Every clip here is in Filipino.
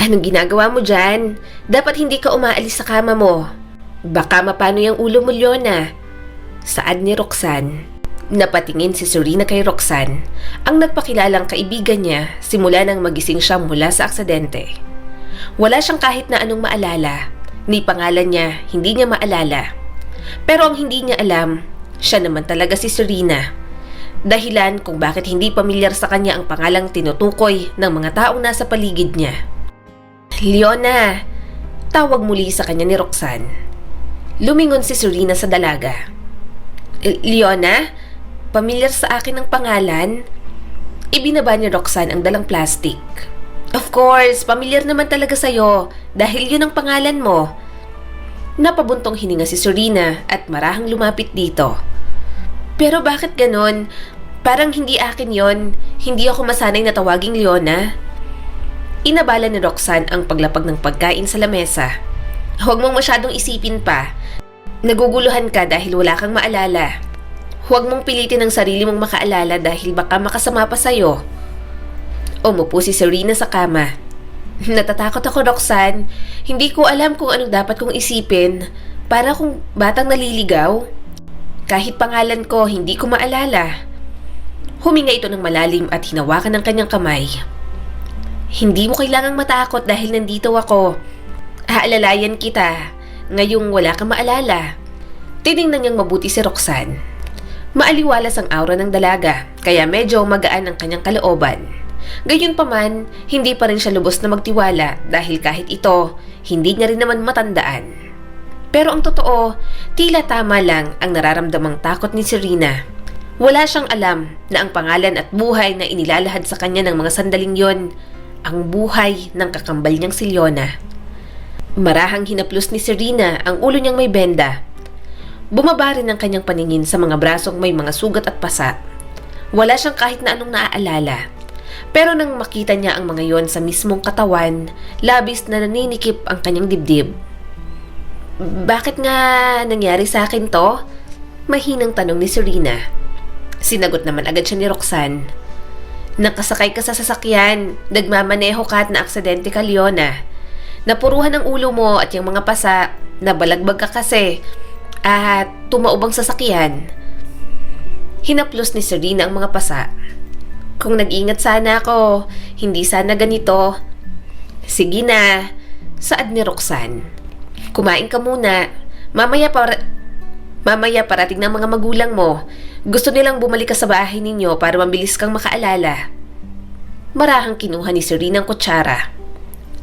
Anong ginagawa mo dyan? Dapat hindi ka umaalis sa kama mo. Baka mapano yung ulo mo, Leona. Saad ni Roxanne. Napatingin si Serena kay Roxanne, ang nagpakilalang kaibigan niya simula nang magising siya mula sa aksidente. Wala siyang kahit na anong maalala, ni pangalan niya hindi niya maalala. Pero ang hindi niya alam, siya naman talaga si Serena. Dahilan kung bakit hindi pamilyar sa kanya ang pangalang tinutukoy ng mga taong nasa paligid niya. Leona! Tawag muli sa kanya ni Roxanne. Lumingon si Serena sa dalaga. Leona? Pamilyar sa akin ang pangalan? Ibinaba ni Roxanne ang dalang plastic. Of course, pamilyar naman talaga sa'yo dahil yun ang pangalan mo. Napabuntong hininga si Serena at marahang lumapit dito. Pero bakit ganon? Parang hindi akin yon. Hindi ako masanay na tawaging Leona. Inabala ni Roxanne ang paglapag ng pagkain sa lamesa. Huwag mong masyadong isipin pa. Naguguluhan ka dahil wala kang maalala. Huwag mong pilitin ang sarili mong makaalala dahil baka makasama pa sa'yo. Umupo si Serena sa kama. Natatakot ako, Roxanne. Hindi ko alam kung anong dapat kong isipin. Para kung batang naliligaw. Kahit pangalan ko, hindi ko maalala. Huminga ito ng malalim at hinawakan ng kanyang kamay. Hindi mo kailangang matakot dahil nandito ako. Aalalayan kita. Ngayong wala kang maalala. Tiningnan niyang mabuti si Roxanne. Maaliwalas ang aura ng dalaga, kaya medyo magaan ang kanyang kalooban. Gayunpaman, hindi pa rin siya lubos na magtiwala dahil kahit ito, hindi niya rin naman matandaan. Pero ang totoo, tila tama lang ang nararamdamang takot ni Serena. Wala siyang alam na ang pangalan at buhay na inilalahad sa kanya ng mga sandaling yon, ang buhay ng kakambal niyang si Leona. Marahang hinaplos ni Serena ang ulo niyang may benda. Bumaba rin ang kanyang paningin sa mga brasong may mga sugat at pasa. Wala siyang kahit na anong naaalala. Pero nang makita niya ang mga yon sa mismong katawan, labis na naninikip ang kanyang dibdib. Bakit nga nangyari sa akin to? Mahinang tanong ni Serena. Sinagot naman agad siya ni Roxanne. Nakasakay ka sa sasakyan, nagmamaneho ka at naaksidente ka, Leona. Napuruhan ang ulo mo at yung mga pasa, nabalagbag ka kasi. At tumaubang sasakyan. Hinaplos ni Serena ang mga pasa. Kung nag-ingat sana ako, hindi sana ganito. Sige na, saad ni Roxanne. Kumain ka muna. Mamaya parating ng mga magulang mo. Gusto nilang bumalik ka sa bahay ninyo para mabilis kang makaalala. Marahang kinuha ni Serena ang kutsara.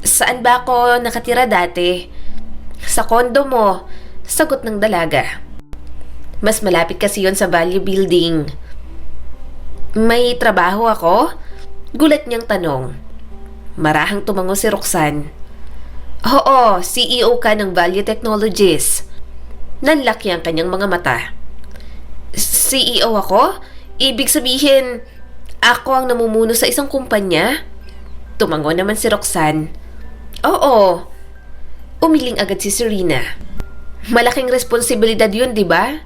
Saan ba ako nakatira dati? Sa kondo mo. Sagot ng dalaga. Mas malapit kasi yon sa Value Building. May trabaho ako? Gulat niyang tanong. Marahang tumango si Roxanne. Oo, CEO ka ng Value Technologies. Nanlaki ang kanyang mga mata. CEO ako? Ibig sabihin, ako ang namumuno sa isang kumpanya? Tumango naman si Roxanne. Oo. Umiling agad si Serena. Malaking responsibilidad yun, di ba?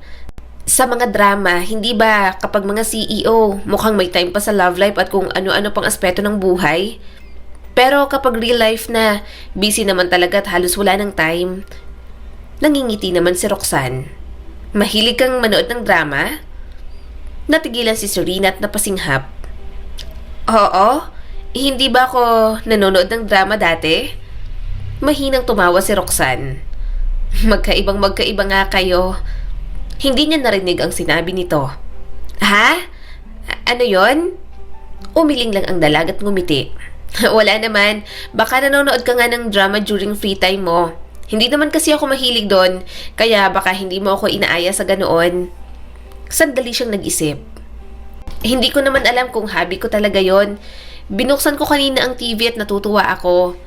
Sa mga drama, hindi ba kapag mga CEO, mukhang may time pa sa love life at kung ano-ano pang aspeto ng buhay? Pero kapag real life na, busy naman talaga at halos wala ng time. Nangingiti naman si Roxanne. Mahilig kang manood ng drama? Natigilan si Serena at napasinghap. Oo? Hindi ba ako nanonood ng drama dati? Mahinang tumawa si Roxanne. Magkaiba nga kayo. Hindi niya narinig ang sinabi nito. Ha? Ano yon? Umiling lang ang dalaga at ngumiti. Wala naman. Baka nanonood ka nga ng drama during free time mo. Hindi naman kasi ako mahilig doon, kaya baka hindi mo ako inaaya sa ganoon. Sandali siyang nag-isip. Hindi ko naman alam kung hobby ko talaga yon. Binuksan ko kanina ang TV at natutuwa ako.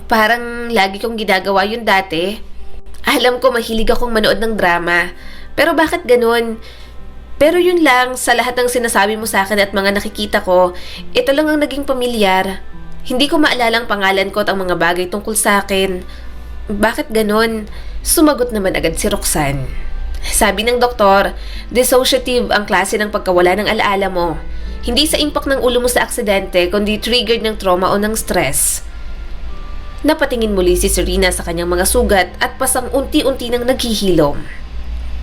Parang lagi kong ginagawa yun dati. Alam ko mahilig akong manood ng drama. Pero bakit ganun? Pero yun lang, sa lahat ng sinasabi mo sa akin at mga nakikita ko, ito lang ang naging pamilyar. Hindi ko maalala ang pangalan ko at ang mga bagay tungkol sa akin. Bakit ganun? Sumagot naman agad si Roxanne. Sabi ng doktor, dissociative ang klase ng pagkawala ng alaala mo. Hindi sa impact ng ulo mo sa aksidente, kundi triggered ng trauma o ng stress. Napatingin muli si Serena sa kanyang mga sugat at pasang unti-unti nang naghihilom.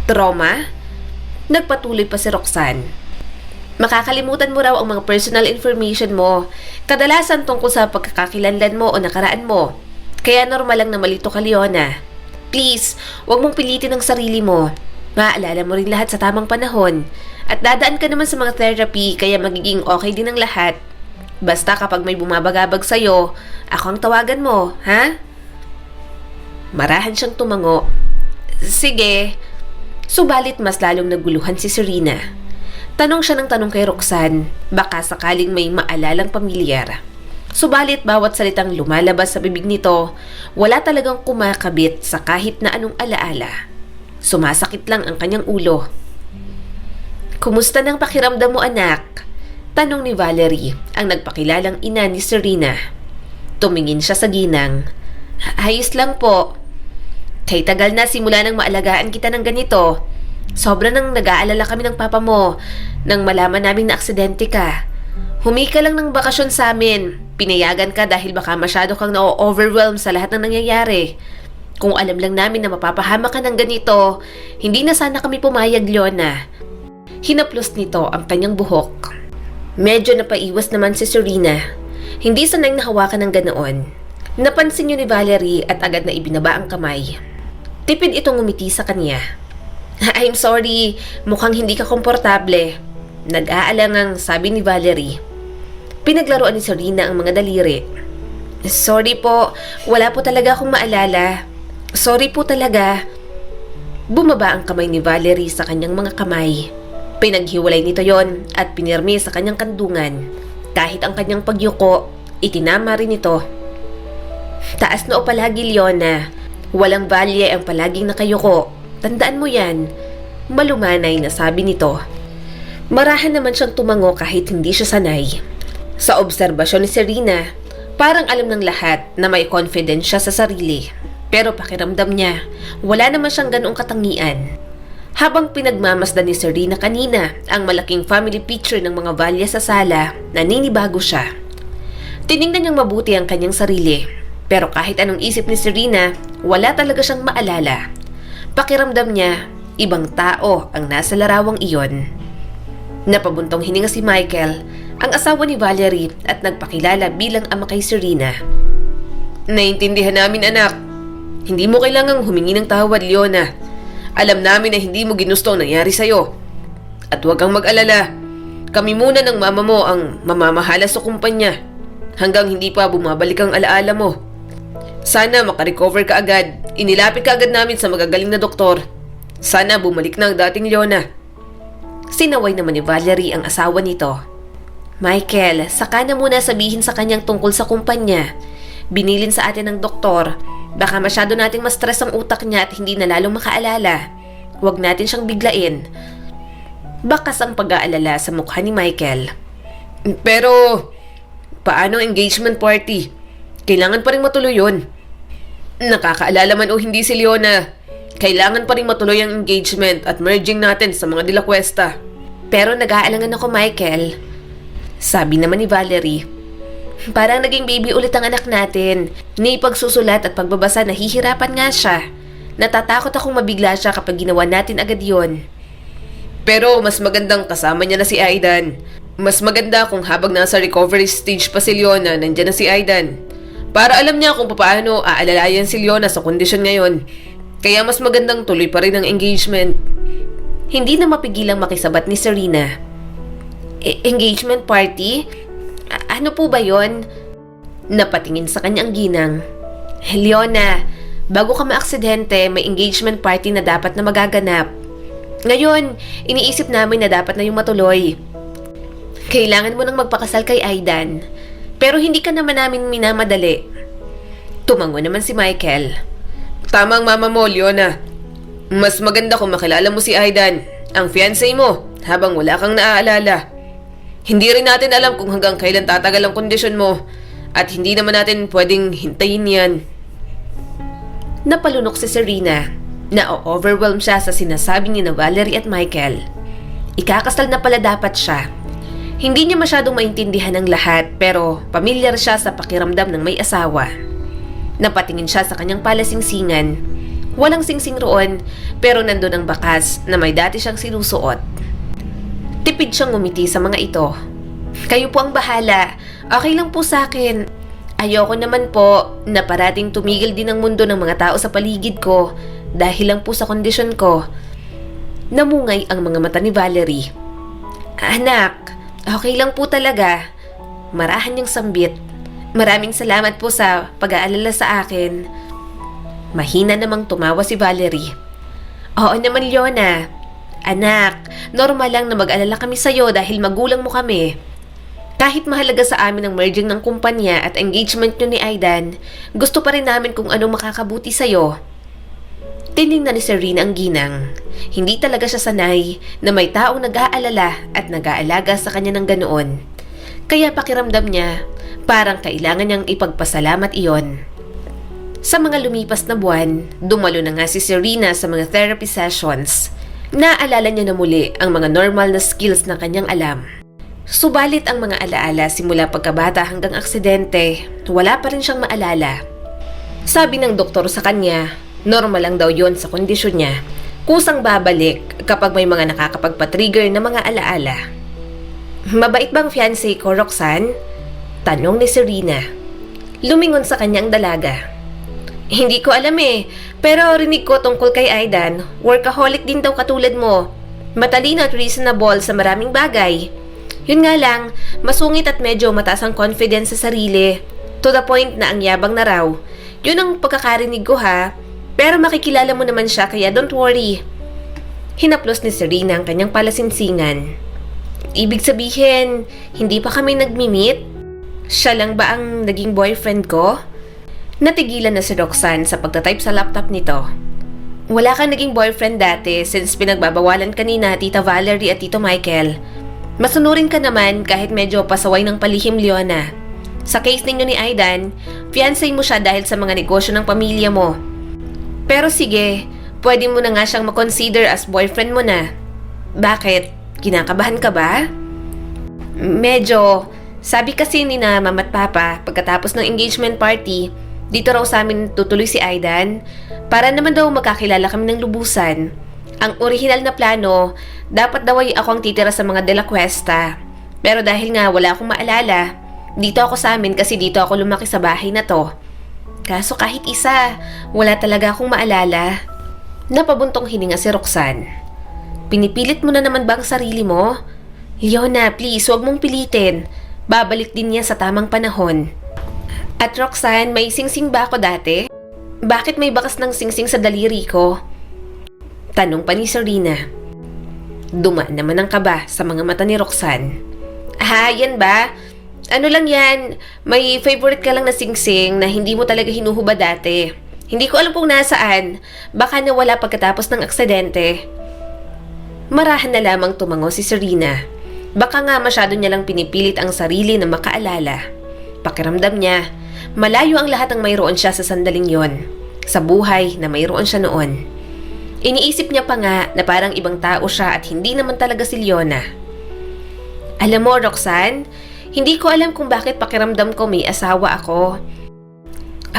Trauma? Nagpatuloy pa si Roxanne. Makakalimutan mo raw ang mga personal information mo, kadalasan tungkol sa pagkakakilanlan mo o nakaraan mo. Kaya normal lang na malito ka, Leona. Please, huwag mong pilitin ang sarili mo. Maaalala mo rin lahat sa tamang panahon. At dadaan ka naman sa mga therapy, kaya magiging okay din ang lahat. Basta kapag may bumabagabag sa'yo, ako ang tawagan mo, ha? Marahan siyang tumango. Sige. Subalit mas lalong naguluhan si Serena. Tanong siya ng tanong kay Roxanne, baka sakaling may maalalang pamilyar. Subalit bawat salitang lumalabas sa bibig nito, wala talagang kumakabit sa kahit na anong alaala. Sumasakit lang ang kanyang ulo. Kumusta nang pakiramdam mo, anak? Tanong ni Valerie, ang nagpakilalang ina ni Serena. Tumingin siya sa ginang. Ayos lang po. Kay tagal na simula nang maalagaan kita ng ganito. Sobra nang nag-aalala kami ng papa mo nang malaman namin na aksidente ka. Humika lang ng bakasyon sa amin. Pinayagan ka dahil baka masyado kang na-overwhelm sa lahat ng nangyayari. Kung alam lang namin na mapapahama ka ng ganito, hindi na sana kami pumayag, Leona. Hinaplos nito ang kanyang buhok. Medyo napaiwas naman si Serena. Hindi sanay na hawakan ng ganoon. Napansin niyo ni Valerie at agad na ibinaba ang kamay. Tipid itong ngumiti sa kanya. I'm sorry, mukhang hindi ka komportable. Nag-aalangang sabi ni Valerie. Pinaglaruan ni Serena ang mga daliri. Sorry po, wala po talaga akong maalala. Sorry po talaga. Bumaba ang kamay ni Valerie sa kanyang mga kamay. Pinaghiwalay nito yon at pinirmi sa kanyang kandungan. Kahit ang kanyang pagyuko, itinama rin ito. Taas noo palagi, Leona. Walang valye ang palaging nakayuko. Tandaan mo yan. Malumanay na sabi nito. Marahan naman siyang tumango kahit hindi siya sanay. Sa obserbasyon ni Serena, parang alam ng lahat na may confidence siya sa sarili. Pero pakiramdam niya, wala naman siyang ganoong katangian. Habang pinagmamasdan ni Serena kanina ang malaking family picture ng mga Valya sa sala, naninibago siya. Tiningnan niyang mabuti ang kanyang sarili. Pero kahit anong isip ni Serena, wala talaga siyang maalala. Pakiramdam niya, ibang tao ang nasa larawang iyon. Napabuntong hininga si Michael, ang asawa ni Valerie, at nagpakilala bilang ama kay Serena. Naintindihan namin, anak. Hindi mo kailangang humingi ng tawad, Leona. Alam namin na hindi mo ginusto ang nangyari sa'yo. At huwag kang mag-alala. Kami muna ng mama mo ang mamamahala sa kumpanya hanggang hindi pa bumabalik ang alaala mo. Sana makarecover ka agad. Inilapit ka agad namin sa magagaling na doktor. Sana bumalik na ang dating Leona. Sinaway naman ni Valerie ang asawa nito. Michael, saka na muna sabihin sa kanyang tungkol sa kumpanya. Binilin sa atin ng doktor. Baka masyado nating ma-stress ang utak niya at hindi na lalong makaalala. Huwag natin siyang biglain. Bakas ang pag-aalala sa mukha ni Michael. Pero, paano ang engagement party? Kailangan pa rin matuloy yun. Nakakaalala man o hindi si Leona, kailangan pa rin matuloy ang engagement at merging natin sa mga De La Cuesta. Pero nag-aalangan ako, Michael. Sabi naman ni Valerie. Parang naging baby ulit ang anak natin. Ni pagsusulat at pagbabasa, nahihirapan nga siya. Natatakot akong mabigla siya kapag ginawa natin agad yon. Pero mas magandang kasama niya na si Aidan. Mas maganda kung habang nasa recovery stage pa si Leona, nandiyan na si Aidan. Para alam niya kung paano aalalayan si Leona sa kondisyon ngayon. Kaya mas magandang tuloy pa rin ang engagement. Hindi na mapigilang makisabat ni Serena. Engagement party? Ano po ba yon? Napatingin sa kanyang ginang. Leona, bago ka maaksidente, may engagement party na dapat na magaganap. Ngayon, iniisip namin na dapat na yung matuloy. Kailangan mo nang magpakasal kay Aidan. Pero hindi ka naman namin minamadali. Tumango naman si Michael. Tama ang mama mo, Leona. Mas maganda kung makilala mo si Aidan, ang fiancé mo, habang wala kang naaalala. Hindi rin natin alam kung hanggang kailan tatagal ang kondisyon mo at hindi naman natin pwedeng hintayin yan. Napalunok si Serena. Na-overwhelm siya sa sinasabi ni na Valerie at Michael. Ikakasal na pala dapat siya. Hindi niya masyadong maintindihan ang lahat pero pamilyar siya sa pakiramdam ng may asawa. Napatingin siya sa kanyang palasingsingan. Walang singsing roon, pero nandun ang bakas na may dati siyang sinusuot. Tipid siyang ngumiti sa mga ito. Kayo po ang bahala. Okay lang po sa akin. Ayoko naman po na parating tumigil din ang mundo ng mga tao sa paligid ko dahil lang po sa kondisyon ko. Namungay ang mga mata ni Valerie. Anak, okay lang po talaga. Marahan niyang sambit. Maraming salamat po sa pag-aalala sa akin. Mahina namang tumawa si Valerie. Oo naman, Leona. Anak, normal lang na mag-alala kami sa'yo dahil magulang mo kami. Kahit mahalaga sa amin ang merging ng kumpanya at engagement nyo ni Aidan, gusto pa rin namin kung anong makakabuti sa'yo. Tinignan ni Serena ang ginang. Hindi talaga siya sanay na may taong nag-aalala at nag-aalaga sa kanya ng ganoon. Kaya pakiramdam niya, parang kailangan niyang ipagpasalamat iyon. Sa mga lumipas na buwan, dumalo na nga si Serena sa mga therapy sessions. Naalala niya na muli ang mga normal na skills na kanyang alam. Subalit ang mga alaala simula pagkabata hanggang aksidente, wala pa rin siyang maalala. Sabi ng doktor sa kanya, normal lang daw yon sa kondisyon niya. Kusang babalik kapag may mga nakakapagpa-trigger na mga alaala. Mabait bang fiancé ko, Roxanne? Tanong ni Serena. Lumingon sa kanyang dalaga. Hindi ko alam pero rinig ko tungkol kay Aidan. Workaholic din daw katulad mo. Matalino at reasonable sa maraming bagay. Yun nga lang, masungit at medyo mataas ang confidence sa sarili. To the point na ang yabang na raw. Yun ang pagkakarinig ko ha. Pero makikilala mo naman siya kaya don't worry. Hinaplos ni Serena ang kanyang palasinsingan. Ibig sabihin, hindi pa kami nagmi-meet? Siya lang ba ang naging boyfriend ko? Natigilan na si Roxanne sa pagtatype sa laptop nito. Wala kang naging boyfriend dati since pinagbabawalan kanina Tita Valerie at Tito Michael. Masunurin ka naman kahit medyo pasaway ng palihim, Leona. Sa case ninyo ni Aidan, fiancé mo siya dahil sa mga negosyo ng pamilya mo. Pero sige, pwede mo na nga siyang makonsider as boyfriend mo na. Bakit? Kinakabahan ka ba? Medyo. Sabi kasi ni na mama at papa pagkatapos ng engagement party, dito raw sa amin tutuloy si Aidan para naman daw magkakilala kami ng lubusan. Ang orihinal na plano, dapat daw ay ako ang titira sa mga De La Cuesta. Pero dahil nga wala akong maalala, dito ako sa amin kasi dito ako lumaki sa bahay na to. Kaso kahit isa, wala talaga akong maalala. Napabuntong hininga si Roxanne. Pinipilit mo na naman ba ang sarili mo? Leona, please, huwag mong pilitin. Babalik din niya sa tamang panahon. At Roxanne, may singsing ba ako dati? Bakit may bakas ng singsing sa daliri ko? Tanong pa ni Serena. Dumaan naman ang kaba sa mga mata ni Roxanne. Yan ba? Ano lang yan? May favorite ka lang na singsing na hindi mo talaga hinuhubad dati. Hindi ko alam kung nasaan. Baka nawala pagkatapos ng aksidente. Marahan na lamang tumango si Serena. Baka nga masyado niya lang pinipilit ang sarili na makaalala. Pakiramdam niya, malayo ang lahat ng mayroon siya sa sandaling yon, sa buhay na mayroon siya noon. Iniisip niya pa nga na parang ibang tao siya at hindi naman talaga si Leona. Alam mo, Roxanne, hindi ko alam kung bakit pakiramdam ko may asawa ako.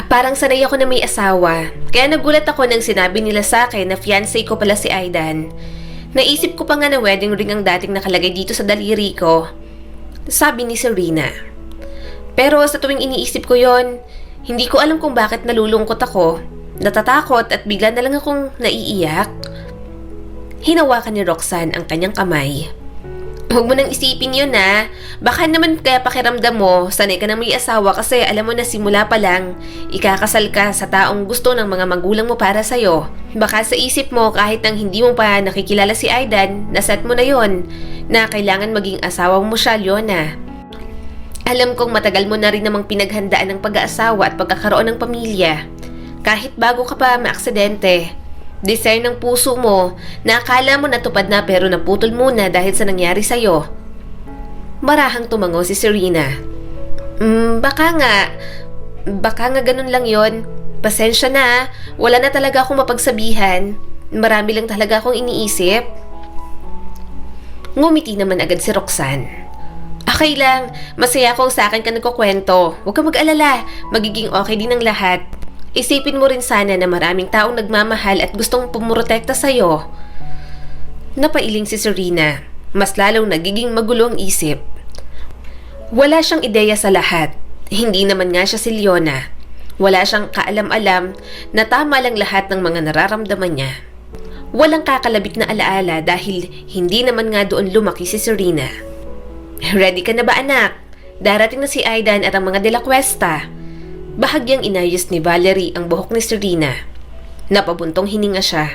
Parang sanay ako na may asawa, kaya nagulat ako nang sinabi nila sa akin na fiancé ko pala si Aidan. Naisip ko pa nga na wedding ring ang dating nakalagay dito sa daliri ko, sabi ni Serena. Pero sa tuwing iniisip ko yon, hindi ko alam kung bakit nalulungkot ako, natatakot at bigla na lang akong naiiyak. Hinawakan ni Roxanne ang kanyang kamay. Huwag mo nang isipin yun baka naman kaya pakiramdam mo, sanay ka na may asawa kasi alam mo na simula pa lang, ikakasal ka sa taong gusto ng mga magulang mo para sa'yo. Baka sa isip mo kahit nang hindi mo pa nakikilala si Aidan, naset mo na yon na kailangan maging asawa mo siya, Leona. Alam kong matagal mo na rin namang pinaghandaan ng pag-aasawa at pagkakaroon ng pamilya. Kahit bago ka pa maaksidente, desire ng puso mo na akala mo natupad na pero naputol muna dahil sa nangyari sa'yo. Marahang tumango si Serena. Baka nga ganun lang yon. Pasensya na, wala na talaga akong mapagsabihan. Marami lang talaga akong iniisip. Ngumiti naman agad si Roxanne. Okay lang, masaya akong sa akin ka nagkukwento. Huwag kang mag-alala, magiging okay din ang lahat. Isipin mo rin sana na maraming taong nagmamahal at gustong pumurotekta sa'yo. Napailing si Serena. Mas lalong nagiging magulo ang isip. Wala siyang ideya sa lahat. Hindi naman nga siya si Leona. Wala siyang kaalam-alam na tama lang lahat ng mga nararamdaman niya. Walang kakalabit na alaala dahil hindi naman nga doon lumaki si Serena. Ready ka na ba, anak? Darating na si Aidan at ang mga de la Cuesta. Bahagyang inayos ni Valerie ang buhok ni Serena. Napabuntong hininga siya.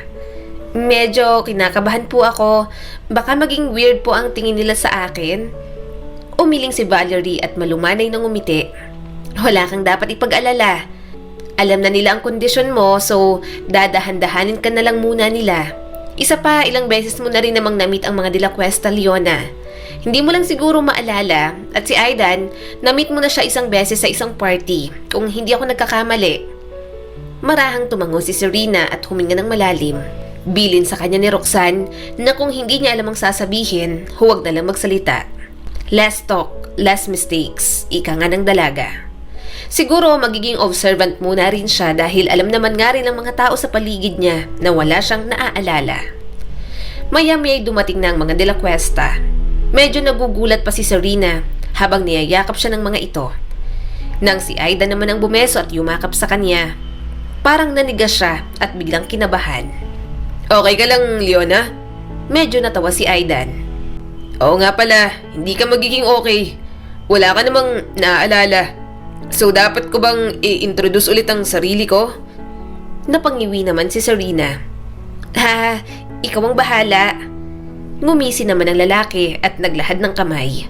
Medyo kinakabahan po ako. Baka maging weird po ang tingin nila sa akin. Umiling si Valerie at malumanay ng umiti. Wala kang dapat ipag-alala. Alam na nila ang kondisyon mo, so dadahan-dahanin ka na lang muna nila. Isa pa, ilang beses mo na rin namang namit ang mga de la Cuesta, Leona. Hindi mo lang siguro maalala, at si Aidan, namit mo na siya isang beses sa isang party, kung hindi ako nagkakamali. Marahang tumango si Serena at huminga ng malalim. Bilin sa kanya ni Roxanne na kung hindi niya alam ang sasabihin, huwag na lang magsalita. Less talk, less mistakes, ika nga ng dalaga. Siguro magiging observant muna rin siya dahil alam naman nga rin ng mga tao sa paligid niya na wala siyang naaalala. Maya-maya dumating na ang mga de la Cuesta. Medyo nagugulat pa si Serena habang niyayakap siya ng mga ito. Nang si Aida naman ang bumeso at yumakap sa kanya, parang nanigas siya at biglang kinabahan. Okay ka lang, Leona? Medyo natawa si Aidan. Oo nga pala, hindi ka magiging okay. Wala ka namang naaalala. So dapat ko bang i-introduce ulit ang sarili ko? Napangiwi naman si Serena. Ha, ikaw ang bahala. Ngumisi naman ang lalaki at naglahad ng kamay.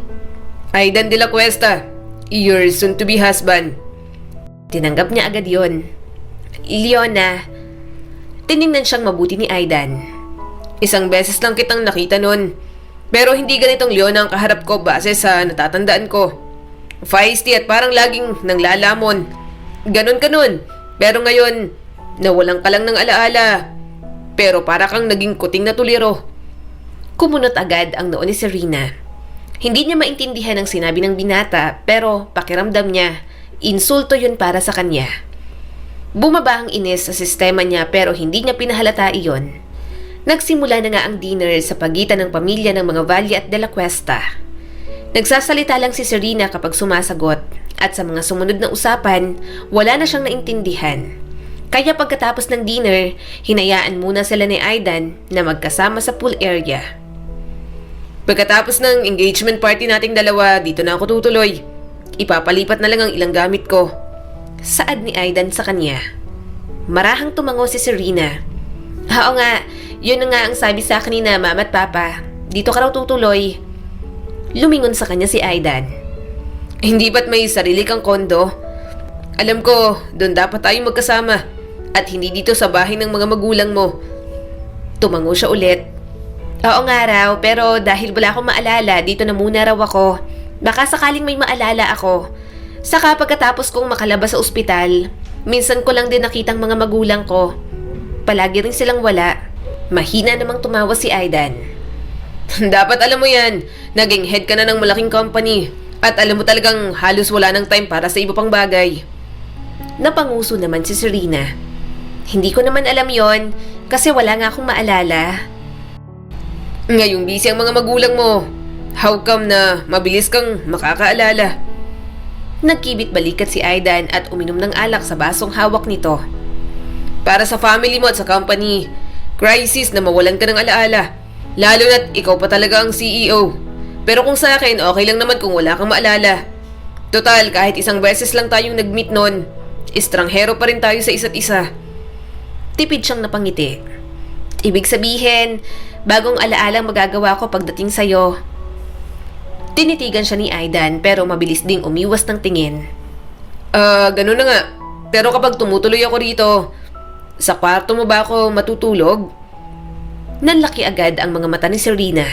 Aidan de la Cuesta, your soon-to-be husband. Tinanggap niya agad yon. Leona. Tiningnan siyang mabuti ni Aidan. Isang beses lang kitang nakita nun. Pero hindi ganitong Leona ang kaharap ko base sa natatandaan ko. Feisty at parang laging nanglalamon. Ganon ka nun. Pero ngayon, nawalan ka lang ng alaala. Pero para kang naging kuting na tuliro. Kumunot agad ang noo ni Serena. Hindi niya maintindihan ang sinabi ng binata pero pakiramdam niya, insulto yun para sa kanya. Bumaba ang inis sa sistema niya pero hindi niya pinahalata iyon. Nagsimula na nga ang dinner sa pagitan ng pamilya ng mga Valle at de la Cuesta. Nagsasalita lang si Serena kapag sumasagot at sa mga sumunod na usapan, wala na siyang naintindihan. Kaya pagkatapos ng dinner, hinayaan muna sila ni Aidan na magkasama sa pool area. Pagkatapos ng engagement party nating dalawa, dito na ako tutuloy. Ipapalipat na lang ang ilang gamit ko. Saad ni Aidan sa kanya. Marahang tumango si Serena. Oo nga, yun na nga ang sabi sa akin ni na mama at papa. Dito ka raw tutuloy. Lumingon sa kanya si Aidan. Hindi ba't may sarili kang kondo? Alam ko, doon dapat tayong magkasama. At hindi dito sa bahay ng mga magulang mo. Tumango siya ulit. Oo nga raw, pero dahil wala akong maalala, dito na muna raw ako. Baka sakaling may maalala ako. Saka pagkatapos kong makalabas sa ospital, minsan ko lang din nakitang mga magulang ko. Palagi rin silang wala. Mahina namang tumawa si Aidan. Dapat alam mo yan, naging head ka na ng malaking company at alam mo talagang halos wala ng time para sa iba pang bagay. Napanguso naman si Serena. Hindi ko naman alam yon kasi wala nga akong maalala. Ngayong busy ang mga magulang mo, how come na mabilis kang makakaalala? Nagkibit balikat si Aidan at uminom ng alak sa basong hawak nito. Para sa family mo at sa company, crisis na mawalan ka ng alaala. Lalo na't ikaw pa talaga ang CEO. Pero kung sa akin, okay lang naman kung wala kang maalala. Total, kahit isang beses lang tayong nag-meet nun, estranghero pa rin tayo sa isa't isa. Tipid siyang napangiti. Ibig sabihin, bagong alaalang magagawa ko pagdating sa'yo. Tinitigan siya ni Aidan pero mabilis ding umiwas ng tingin. Ganun na nga. Pero kapag tumutuloy ako rito, sa kwarto mo ba ako matutulog? Nanlaki agad ang mga mata ni Serena.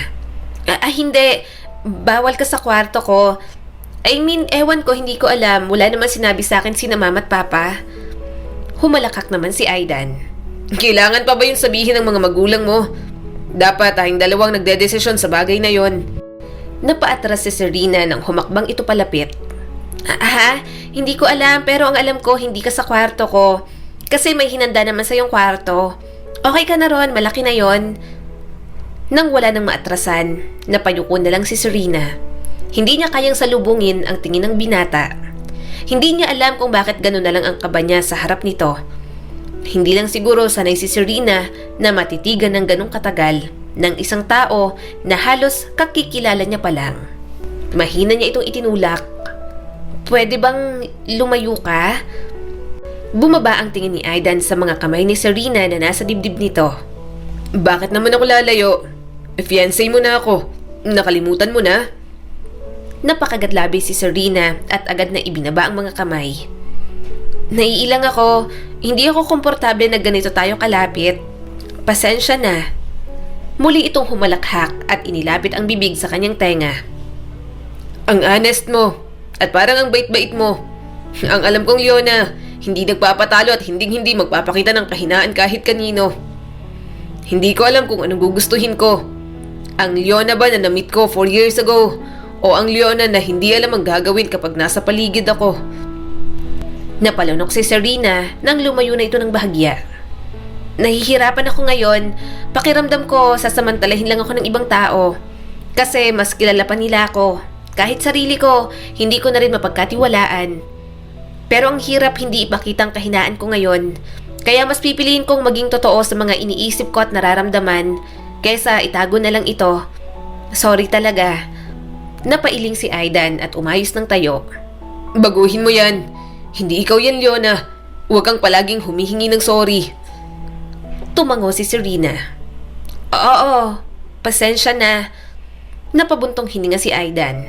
Hindi. Bawal ka sa kwarto ko. I mean, ewan ko, hindi ko alam. Wala naman sinabi sa akin sina mama at papa. Humalakak naman si Aidan. Kailangan pa ba yung sabihin ng mga magulang mo? Dapat tayong dalawang nagdedesisyon sa bagay na yon. Napaatras si Serena nang humakbang ito palapit. Hindi ko alam pero ang alam ko hindi ka sa kwarto ko. Kasi may hinanda naman sa iyong kwarto. Okay ka na ron, malaki na yon. Nang wala nang maatrasan, napayuko na lang si Serena. Hindi niya kayang salubungin ang tingin ng binata. Hindi niya alam kung bakit gano'n na lang ang kaba niya sa harap nito. Hindi lang siguro sanay si Serena na matitigan ng ganong katagal ng isang tao na halos kakikilala niya pa lang. Mahina niya itong itinulak. Pwede bang lumayo ka? Bumaba ang tingin ni Aidan sa mga kamay ni Serena na nasa dibdib nito. Bakit naman ako lalayo? Fiancé mo na ako. Nakalimutan mo na? Napakagatlabi si Serena at agad na ibinaba ang mga kamay. Naiilang ako. Hindi ako komportable na ganito tayo kalapit. Pasensya na. Muli itong humalakhak at inilapit ang bibig sa kanyang tenga. Ang honest mo. At parang ang bait-bait mo. Ang alam kong Leona, hindi nagpapatalo at hindi magpapakita ng kahinaan kahit kanino. Hindi ko alam kung anong gugustuhin ko. Ang Leona ba na na-meet ko 4 years ago? O ang Leona na hindi alam ang gagawin kapag nasa paligid ako? Napalunok si Serena nang lumayo na ito ng bahagya. Nahihirapan ako ngayon. Pakiramdam ko sasamantalahin lang ako ng ibang tao. Kasi mas kilala pa nila ako. Kahit sarili ko, hindi ko na rin mapagkatiwalaan. Pero ang hirap hindi ipakita ang kahinaan ko ngayon. Kaya mas pipiliin kong maging totoo sa mga iniisip ko at nararamdaman kaysa itago na lang ito. Sorry talaga. Napailing si Aidan at umayos ng tayo. Baguhin mo yan. Hindi ikaw yan, Leona. Huwag kang palaging humihingi ng sorry. Tumango si Serena. Oo, pasensya na. Napabuntong hininga si Aidan.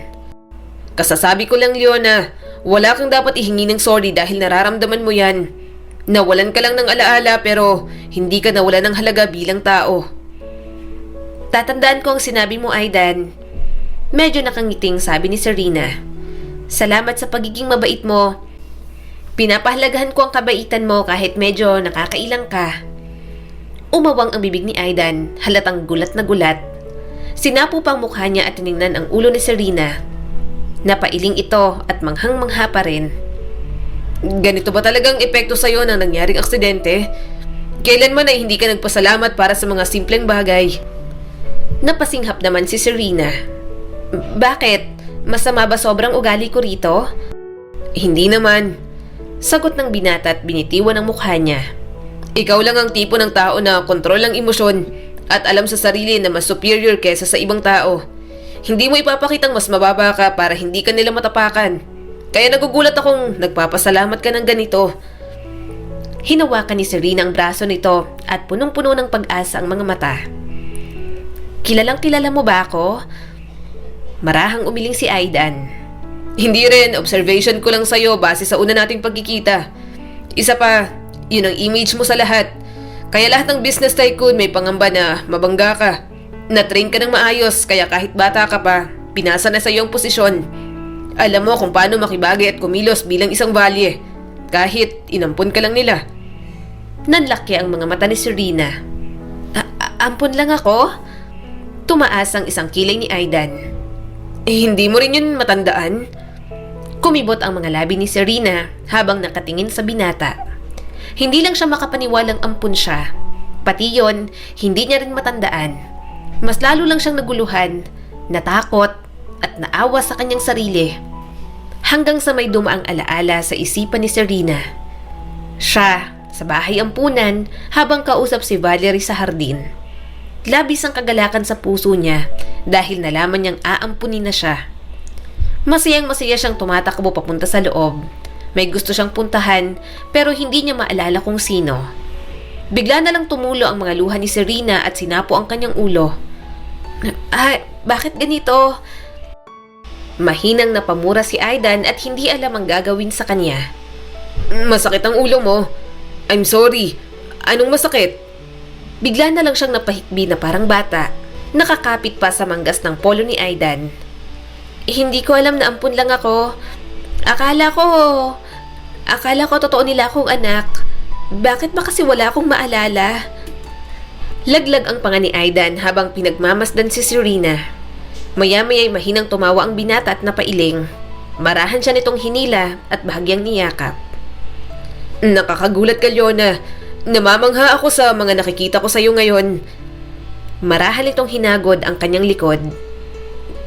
Kasasabi ko lang, Leona, wala kang dapat ihingi ng sorry dahil nararamdaman mo yan. Nawalan ka lang ng alaala pero hindi ka nawalan ng halaga bilang tao. Tatandaan ko ang sinabi mo, Aidan. Medyo nakangiting sabi ni Serena. Salamat sa pagiging mabait mo. Pinapahalagahan ko ang kabaitan mo kahit medyo nakakailang ka. Umawang ang bibig ni Aidan, halatang gulat na gulat. Sinapo pang mukha niya at tiningnan ang ulo ni Serena. Napailing ito at manghang-mangha pa rin. Ganito ba talagang epekto sa'yo ng nangyaring aksidente? Kailanman ay hindi ka nagpasalamat para sa mga simpleng bagay? Napasinghap naman si Serena. Bakit? Masama ba sobrang ugali ko rito? Hindi naman. Sagot ng binata at binitiwan ang mukha niya. Ikaw lang ang tipo ng tao na kontrol ang emosyon at alam sa sarili na mas superior kesa sa ibang tao. Hindi mo ipapakitang mas mababa ka para hindi ka nila matapakan. Kaya nagugulat akong nagpapasalamat ka ng ganito. Hinawakan ni Serena ang braso nito at punong-puno ng pag-asa ang mga mata. Kilalang kilala mo ba ako? Marahang umiling si Aidan. Hindi rin, observation ko lang sa'yo base sa una nating pagkikita. Isa pa, yun ang image mo sa lahat. Kaya lahat ng business tycoon may pangamba na mabangga ka. Na-train ka ng maayos kaya kahit bata ka pa, pinasa na sa iyong posisyon. Alam mo kung paano makibagay at kumilos bilang isang valye. Kahit inampun ka lang nila. Nanlaki ang mga mata ni Serena. Ampun lang ako? Tumaas ang isang kilay ni Aidan. Hindi mo rin yun matandaan? Kumibot ang mga labi ni Serena habang nakatingin sa binata. Hindi lang siya makapaniwalang ampun siya. Pati yon, hindi niya rin matandaan. Mas lalo lang siyang naguluhan, natakot at naawa sa kanyang sarili. Hanggang sa may dumaang alaala sa isipan ni Serena. Siya, sa bahay ampunan habang kausap si Valerie sa hardin. Labis ang kagalakan sa puso niya dahil nalaman niyang aampunin na siya. Masayang-masaya siyang tumatakbo papunta sa loob. May gusto siyang puntahan pero hindi niya maalala kung sino. Bigla na lang tumulo ang mga luha ni Serena at sinapo ang kanyang ulo. Bakit ganito? Mahinang napamura si Aidan at hindi alam ang gagawin sa kanya. Masakit ang ulo mo. I'm sorry. Anong masakit? Bigla na lang siyang napahikbi na parang bata. Nakakapit pa sa manggas ng polo ni Aidan. Hindi ko alam na ampun lang ako. Akala ko totoo nila akong anak. Bakit ba kasi wala akong maalala? Laglag ang panga ni Aidan habang pinagmamasdan si Serena. Maya-maya'y mahinang tumawa ang binata at napailing. Marahan siya nitong hinila at bahagyang niyakap. Nakakagulat ka, Leona. Namamangha ako sa mga nakikita ko sa'yo ngayon. Marahal itong hinagod ang kanyang likod.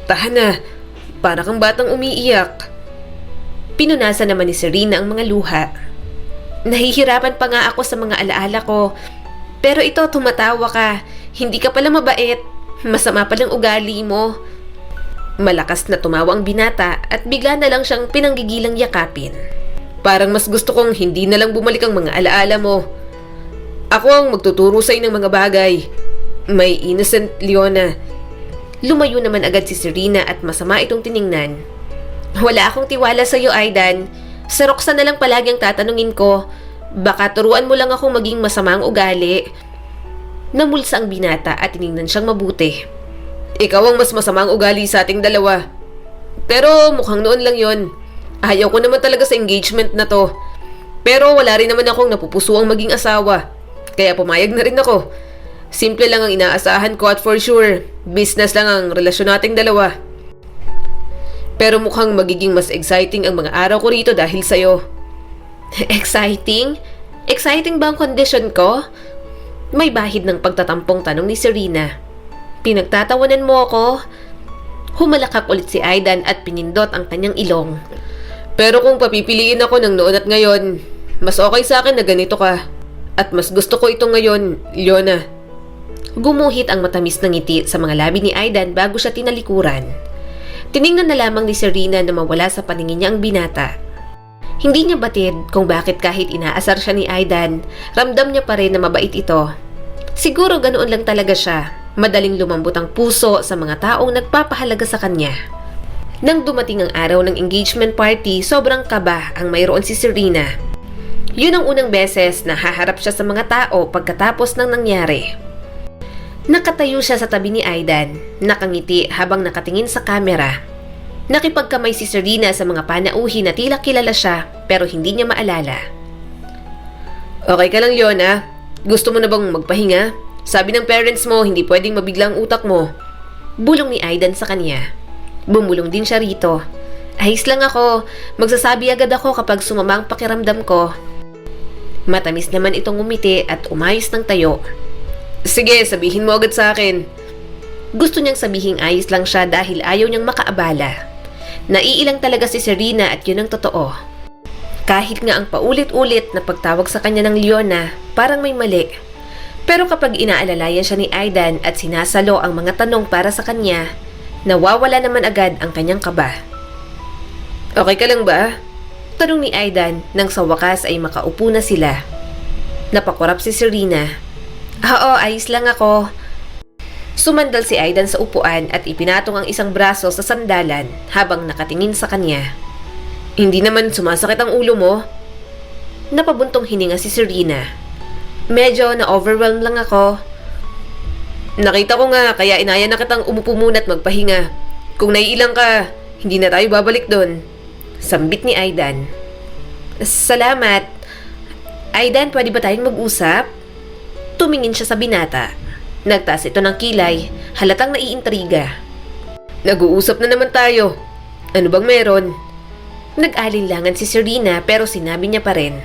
Tahan na, para kang batang umiiyak. Pinunasan naman ni Serena ang mga luha. Nahihirapan pa nga ako sa mga alaala ko. Pero ito, tumatawa ka. Hindi ka pala mabait. Masama palang ugali mo. Malakas na tumawa ang binata at bigla na lang siyang pinanggigilang yakapin. Parang mas gusto kong hindi na lang bumalik ang mga alaala mo. Ako ang magtuturo sa'yo ng mga bagay. May innocent, Leona. Lumayo naman agad si Serena at masama itong tiningnan. Wala akong tiwala sa'yo, Aidan. Sa Roxanne na lang palagi ang tatanungin ko. Baka turuan mo lang akong maging masamang ugali. Namulsa ang binata at tiningnan siyang mabuti. Ikaw ang mas masamang ugali sa ating dalawa. Pero mukhang noon lang yon. Ayaw ko naman talaga sa engagement na to. Pero wala rin naman akong napupusuang maging asawa. Kaya pumayag na rin ako. Simple lang ang inaasahan ko at for sure, business lang ang relasyon nating dalawa. Pero mukhang magiging mas exciting ang mga araw ko rito dahil sa'yo. Exciting? Exciting ba ang kondisyon ko? May bahid ng pagtatampong tanong ni Serena. Pinagtatawanan mo ako? Humalakak ulit si Aidan at pinindot ang kanyang ilong. Pero kung papipiliin ako ng noon at ngayon, mas okay sa akin na ganito ka. At mas gusto ko ito ngayon, Leona. Gumuhit ang matamis na ngiti sa mga labi ni Aidan bago siya tinalikuran. Tiningnan na lamang ni Serena na mawala sa paningin niya ang binata. Hindi niya batid kung bakit kahit inaasar siya ni Aidan, ramdam niya pa rin na mabait ito. Siguro ganoon lang talaga siya, madaling lumambot ang puso sa mga taong nagpapahalaga sa kanya. Nang dumating ang araw ng engagement party, sobrang kaba ang mayroon si Serena. Yun ang unang beses na haharap siya sa mga tao pagkatapos ng nangyari. Nakatayo siya sa tabi ni Aidan, nakangiti habang nakatingin sa kamera. Nakipagkamay si Serena sa mga panauhi na tila kilala siya pero hindi niya maalala. Okay ka lang, Leona? Gusto mo na bang magpahinga? Sabi ng parents mo hindi pwedeng mabigla ang utak mo. Bulong ni Aidan sa kanya. Bumulong din siya rito. Ayos lang ako. Magsasabi agad ako kapag sumama ang pakiramdam ko. Matamis naman itong umiti at umayos ng tayo. Sige, sabihin mo agad sa akin. Gusto niyang sabihing ayos lang siya dahil ayaw niyang makaabala. Naiilang talaga si Serena at yun ang totoo. Kahit nga ang paulit-ulit na pagtawag sa kanya ng Leona, parang may mali. Pero kapag inaalalayan siya ni Aidan at sinasalo ang mga tanong para sa kanya, nawawala naman agad ang kanyang kaba. Okay ka lang ba? Tanong ni Aidan nang sa wakas ay makaupo na sila. Napakurap si Serena. Oo, ayos lang ako. Sumandal si Aidan sa upuan at ipinatong ang isang braso sa sandalan habang nakatingin sa kanya. Hindi naman sumasakit ang ulo mo? Napabuntong hininga si Serena. Medyo na-overwhelmed lang ako. Nakita ko nga kaya inaya na kitang umupo muna at magpahinga. Kung naiilang ka, hindi na tayo babalik doon. Sambit ni Aidan. Salamat. Aidan, pwede ba tayong mag-usap? Tumingin siya sa binata. Nagtaas ito ng kilay, halatang naiintriga. Nag-uusap na naman tayo. Ano bang meron? Nag-alinlangan si Serena pero sinabi niya pa rin.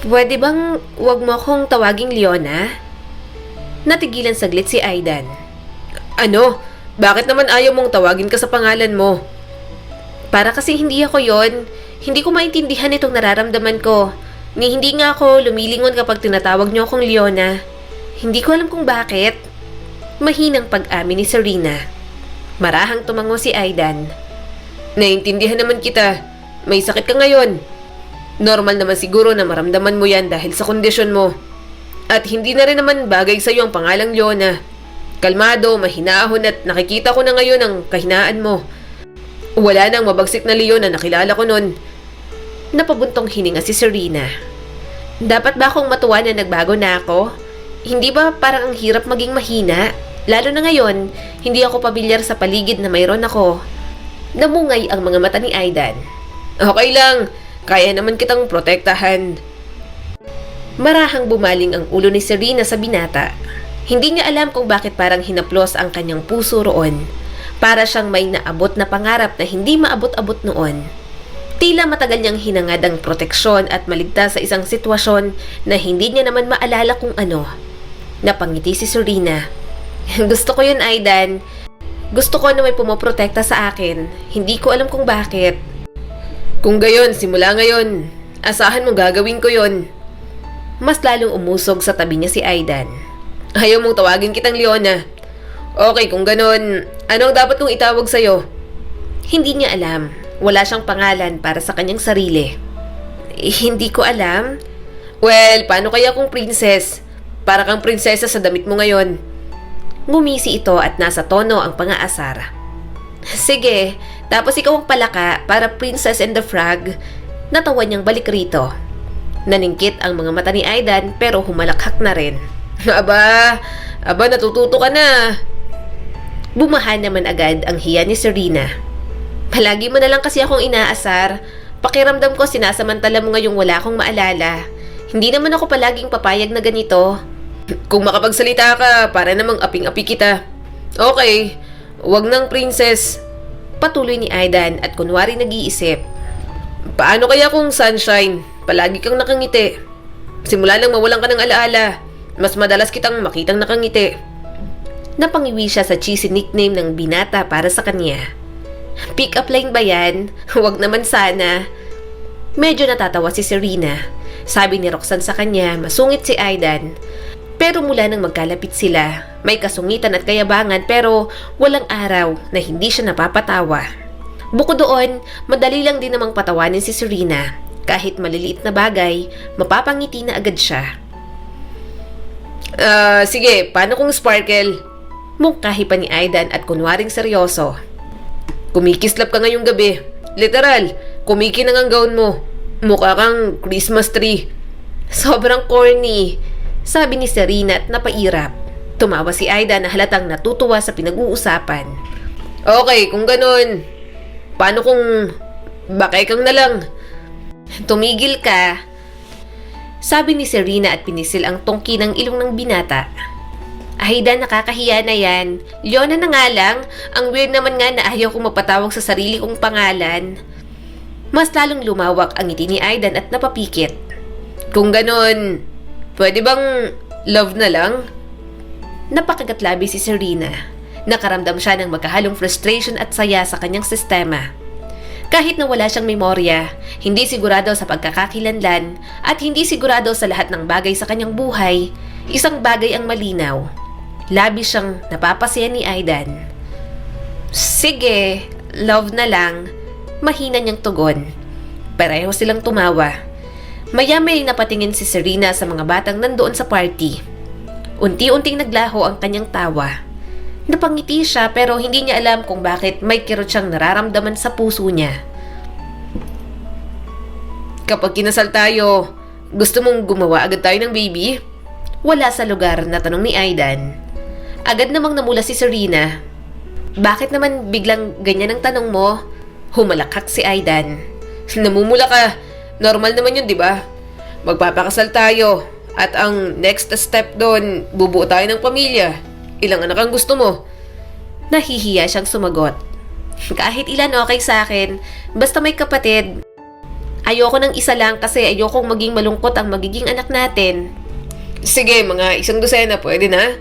Pwede bang wag mo akong tawaging Leona? Natigilan saglit si Aidan. Ano? Bakit naman ayaw mong tawagin ka sa pangalan mo? Para kasi hindi ako yon. Hindi ko maintindihan itong nararamdaman ko. Ni hindi nga ako lumilingon kapag tinatawag niyo akong Leona. Hindi ko alam kung bakit. Mahinang pag-amin ni Serena. Marahang tumango si Aidan. Naintindihan naman kita. May sakit ka ngayon. Normal naman siguro na maramdaman mo yan dahil sa kondisyon mo. At hindi na rin naman bagay sa iyo ang pangalang Leona. Kalmado, mahinahon at nakikita ko na ngayon ang kahinaan mo. Wala nang mabagsik na Leona na nakilala ko nun. Napabuntong hininga si Serena. Dapat ba akong matuwa na nagbago na ako? Hindi ba parang ang hirap maging mahina? Lalo na ngayon, hindi ako pamilyar sa paligid na mayroon ako. Namungay ang mga mata ni Aidan. Okay lang, kaya naman kitang protektahan. Marahang bumaling ang ulo ni Serena sa binata. Hindi niya alam kung bakit parang hinaplos ang kanyang puso roon. Para siyang may naabot na pangarap na hindi maabot-abot noon. Tila matagal niyang hinangad ang proteksyon at maligtas sa isang sitwasyon na hindi niya naman maalala kung ano. Napangiti si Serena. Gusto ko yun, Aidan. Gusto ko na may pumoprotekta sa akin. Hindi ko alam kung bakit. Kung gayon, simula ngayon, asahan mo gagawin ko yun. Mas lalong umusog sa tabi niya si Aidan. Ayaw mong tawagin kitang Leona. Okay, kung ganon, anong dapat kong itawag sa'yo? Hindi niya alam. Wala siyang pangalan para sa kanyang sarili. Hindi ko alam. Well, paano kaya kung princess? Para kang prinsesa sa damit mo ngayon. Ngumisi ito at nasa tono ang pangaasar. Sige, tapos ikaw ang palaka para Princess and the Frog. Natawa niyang balik rito. Naningkit ang mga mata ni Aidan pero humalakhak na rin. Aba, natututo ka na. Bumahan naman agad ang hiya ni Serena. Palagi mo na lang kasi akong inaasar. Pakiramdam ko sinasamantala mo ngayong wala akong maalala. Hindi naman ako palaging papayag na ganito. Kung makapagsalita ka, para namang aping-api kita. Okay, wag nang princess. Patuloy ni Aidan at kunwari nag-iisip. Paano kaya kung sunshine? Palagi kang nakangiti. Simula nang mawalan ka ng alaala, mas madalas kitang makitang nakangiti. Napangiwi siya sa cheesy nickname ng binata para sa kanya. Pick up line ba yan? Huwag naman sana. Medyo natatawa si Serena. Sabi ni Roxanne sa kanya, masungit si Aidan. Pero mula nang magkalapit sila, may kasungitan at kayabangan pero walang araw na hindi siya napapatawa. Bukod doon, madali lang din namang patawanin si Serena. Kahit maliliit na bagay, mapapangiti na agad siya. Sige, paano kung sparkle? Mungkahi pa ni Aidan at kunwaring seryoso. Kumikislap ka ngayong gabi. Literal, kumikinang ang gown mo. Mukha kang Christmas tree. Sobrang corny. Sabi ni Serena at napairap. Tumawa si Aidan na halatang natutuwa sa pinag-uusapan. Okay, kung ganun. Paano kung bakay kang na lang? Tumigil ka. Sabi ni Serena at pinisil ang tungki ng ilong ng binata. Aidan, nakakahiya na yan. Leona na nga lang. Ang weird naman nga na ayaw kong mapatawag sa sarili kong pangalan. Mas lalong lumawak ang ngiti ni Aidan at napapikit. Kung ganun, pwede bang love na lang? Napakagatlabi si Serena. Nakaramdam siya ng magkahalong frustration at saya sa kanyang sistema. Kahit na wala siyang memorya, hindi sigurado sa pagkakakilanlan at hindi sigurado sa lahat ng bagay sa kanyang buhay, isang bagay ang malinaw. Labis siyang napapasaya ni Aidan. Sige, love na lang. Mahina niyang tugon. Pareho silang tumawa. Maya-may napatingin si Serena sa mga batang nandoon sa party. Unti-unting naglaho ang kanyang tawa. Napangiti siya pero hindi niya alam kung bakit may kirot siyang nararamdaman sa puso niya. Kapag kinasal tayo, gusto mong gumawa agad tayo ng baby? Wala sa lugar na tanong ni Aidan. Agad namang namula si Serena. Bakit naman biglang ganyan ang tanong mo? Humalakhak si Aidan. Namumula ka. Normal naman yun, di ba? Magpapakasal tayo. At ang next step doon, bubuo tayo ng pamilya. Ilang anak ang gusto mo? Nahihiya siyang sumagot. Kahit ilan okay sa akin, basta may kapatid. Ayoko ng isa lang kasi ayokong maging malungkot ang magiging anak natin. Sige, mga 100 pwede na?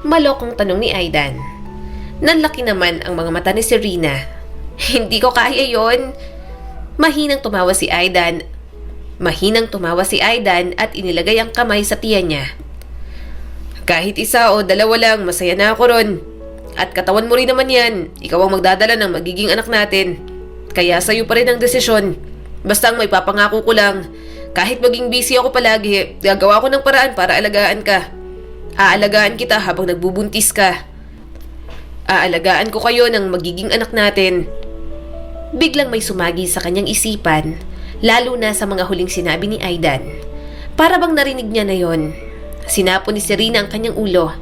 Malokong tanong ni Aidan. Nanlaki naman ang mga mata ni Serena. Hindi ko kaya yon. Mahinang tumawa si Aidan at inilagay ang kamay sa tiyan niya. Kahit isa o dalawa lang, masaya na ako ron. At katawan mo rin naman yan. Ikaw ang magdadala ng magiging anak natin. Kaya sa'yo pa rin ang desisyon. Basta ang may papangako ko lang, kahit maging busy ako palagi, gagawa ko ng paraan para alagaan ka. Aalagaan kita habang nagbubuntis ka. Aalagaan ko kayo ng magiging anak natin. Biglang may sumagi sa kanyang isipan, lalo na sa mga huling sinabi ni Aidan. Para bang narinig niya na yon. Sinapo ni Serena ang kanyang ulo.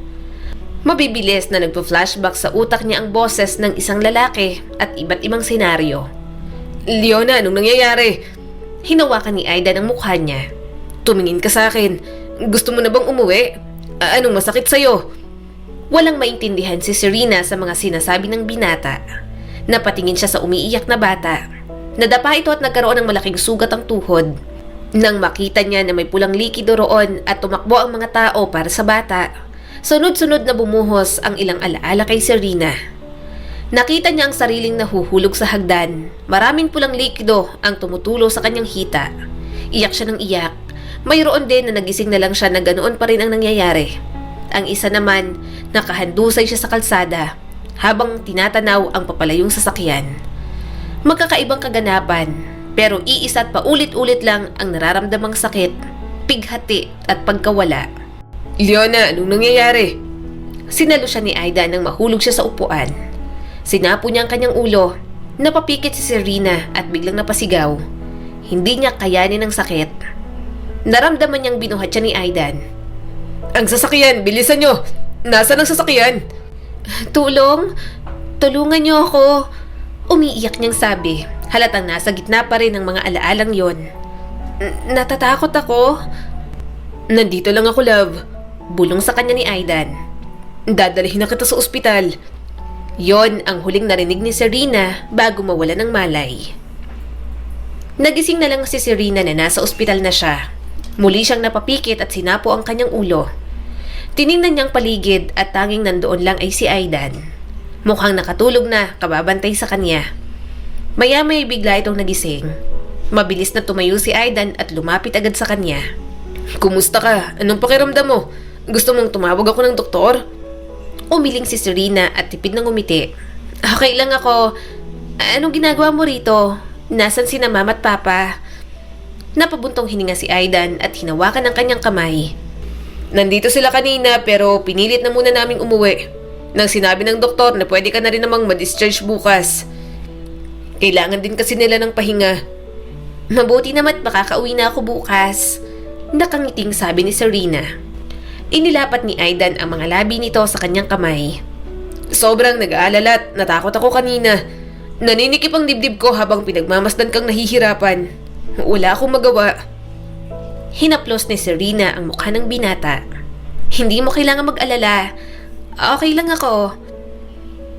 Mabibilis na nagpo-flashback sa utak niya ang boses ng isang lalaki at iba't ibang senaryo. Leona, anong nangyayari? Hinawakan ni Aidan ang mukha niya. Tumingin ka sa akin. Gusto mo na bang umuwi? Anong masakit sa'yo? Walang maintindihan si Serena sa mga sinasabi ng binata. Napatingin siya sa umiiyak na bata. Nadapa ito at nagkaroon ng malaking sugat ang tuhod. Nang makita niya na may pulang likido roon at tumakbo ang mga tao para sa bata, sunod-sunod na bumuhos ang ilang alaala kay Serena. Nakita niya ang sariling nahuhulog sa hagdan. Maraming pulang likido ang tumutulo sa kanyang hita. Iyak siya ng iyak. Mayroon din na nagising na lang siya na ganoon pa rin ang nangyayari. Ang isa naman, nakahandusay siya sa kalsada habang tinatanaw ang papalayong sasakyan. Magkakaibang kaganapan, pero iisa at paulit-ulit lang ang nararamdamang sakit, pighati at pagkawala. Leona, anong nangyayari? Sinalo siya ni Aida nang mahulog siya sa upuan. Sinapo niya ang kanyang ulo. Napapikit si Serena at biglang napasigaw. Hindi niya kayanin ang sakit. Naramdaman niyang binuhat siya ni Aidan. Ang sasakyan! Bilisan nyo! Nasaan ang sasakyan? Tulong! Tulungan niyo ako! Umiiyak niyang sabi. Halatang nasa gitna pa rin ng mga alaalang yon. Natatakot ako. Nandito lang ako, love. Bulong sa kanya ni Aidan. Dadalhin na kita sa ospital. Yon ang huling narinig ni Serena bago mawala ng malay. Nagising na lang si Serena na nasa ospital na siya. Muli siyang napapikit at sinapo ang kanyang ulo. Tiningnan niyang paligid at tanging nandoon lang ay si Aidan. Mukhang nakatulog na, kababantay sa kanya. Maya-maya bigla itong nagising. Mabilis na tumayo si Aidan at lumapit agad sa kanya. Kumusta ka? Anong pakiramdam mo? Gusto mong tumawag ako ng doktor? Umiling si Serena at tipid ng umiti. Okay lang ako. Anong ginagawa mo rito? Nasaan sina mama at papa? Napabuntong hininga si Aidan at hinawakan ang kanyang kamay. Nandito sila kanina pero pinilit na muna naming umuwi. Nang sinabi ng doktor na pwede ka na rin namang ma-discharge bukas. Kailangan din kasi nila ng pahinga. Mabuti naman makakauwi na ako bukas. Nakangiting sabi ni Serena. Inilapat ni Aidan ang mga labi nito sa kanyang kamay. Sobrang nag-aalala at natakot ako kanina. Naninikip ang dibdib ko habang pinagmamasdan kang nahihirapan. Wala akong magawa. Hinaplos ni Serena ang mukha ng binata. Hindi mo kailangan mag-alala. Okay lang ako.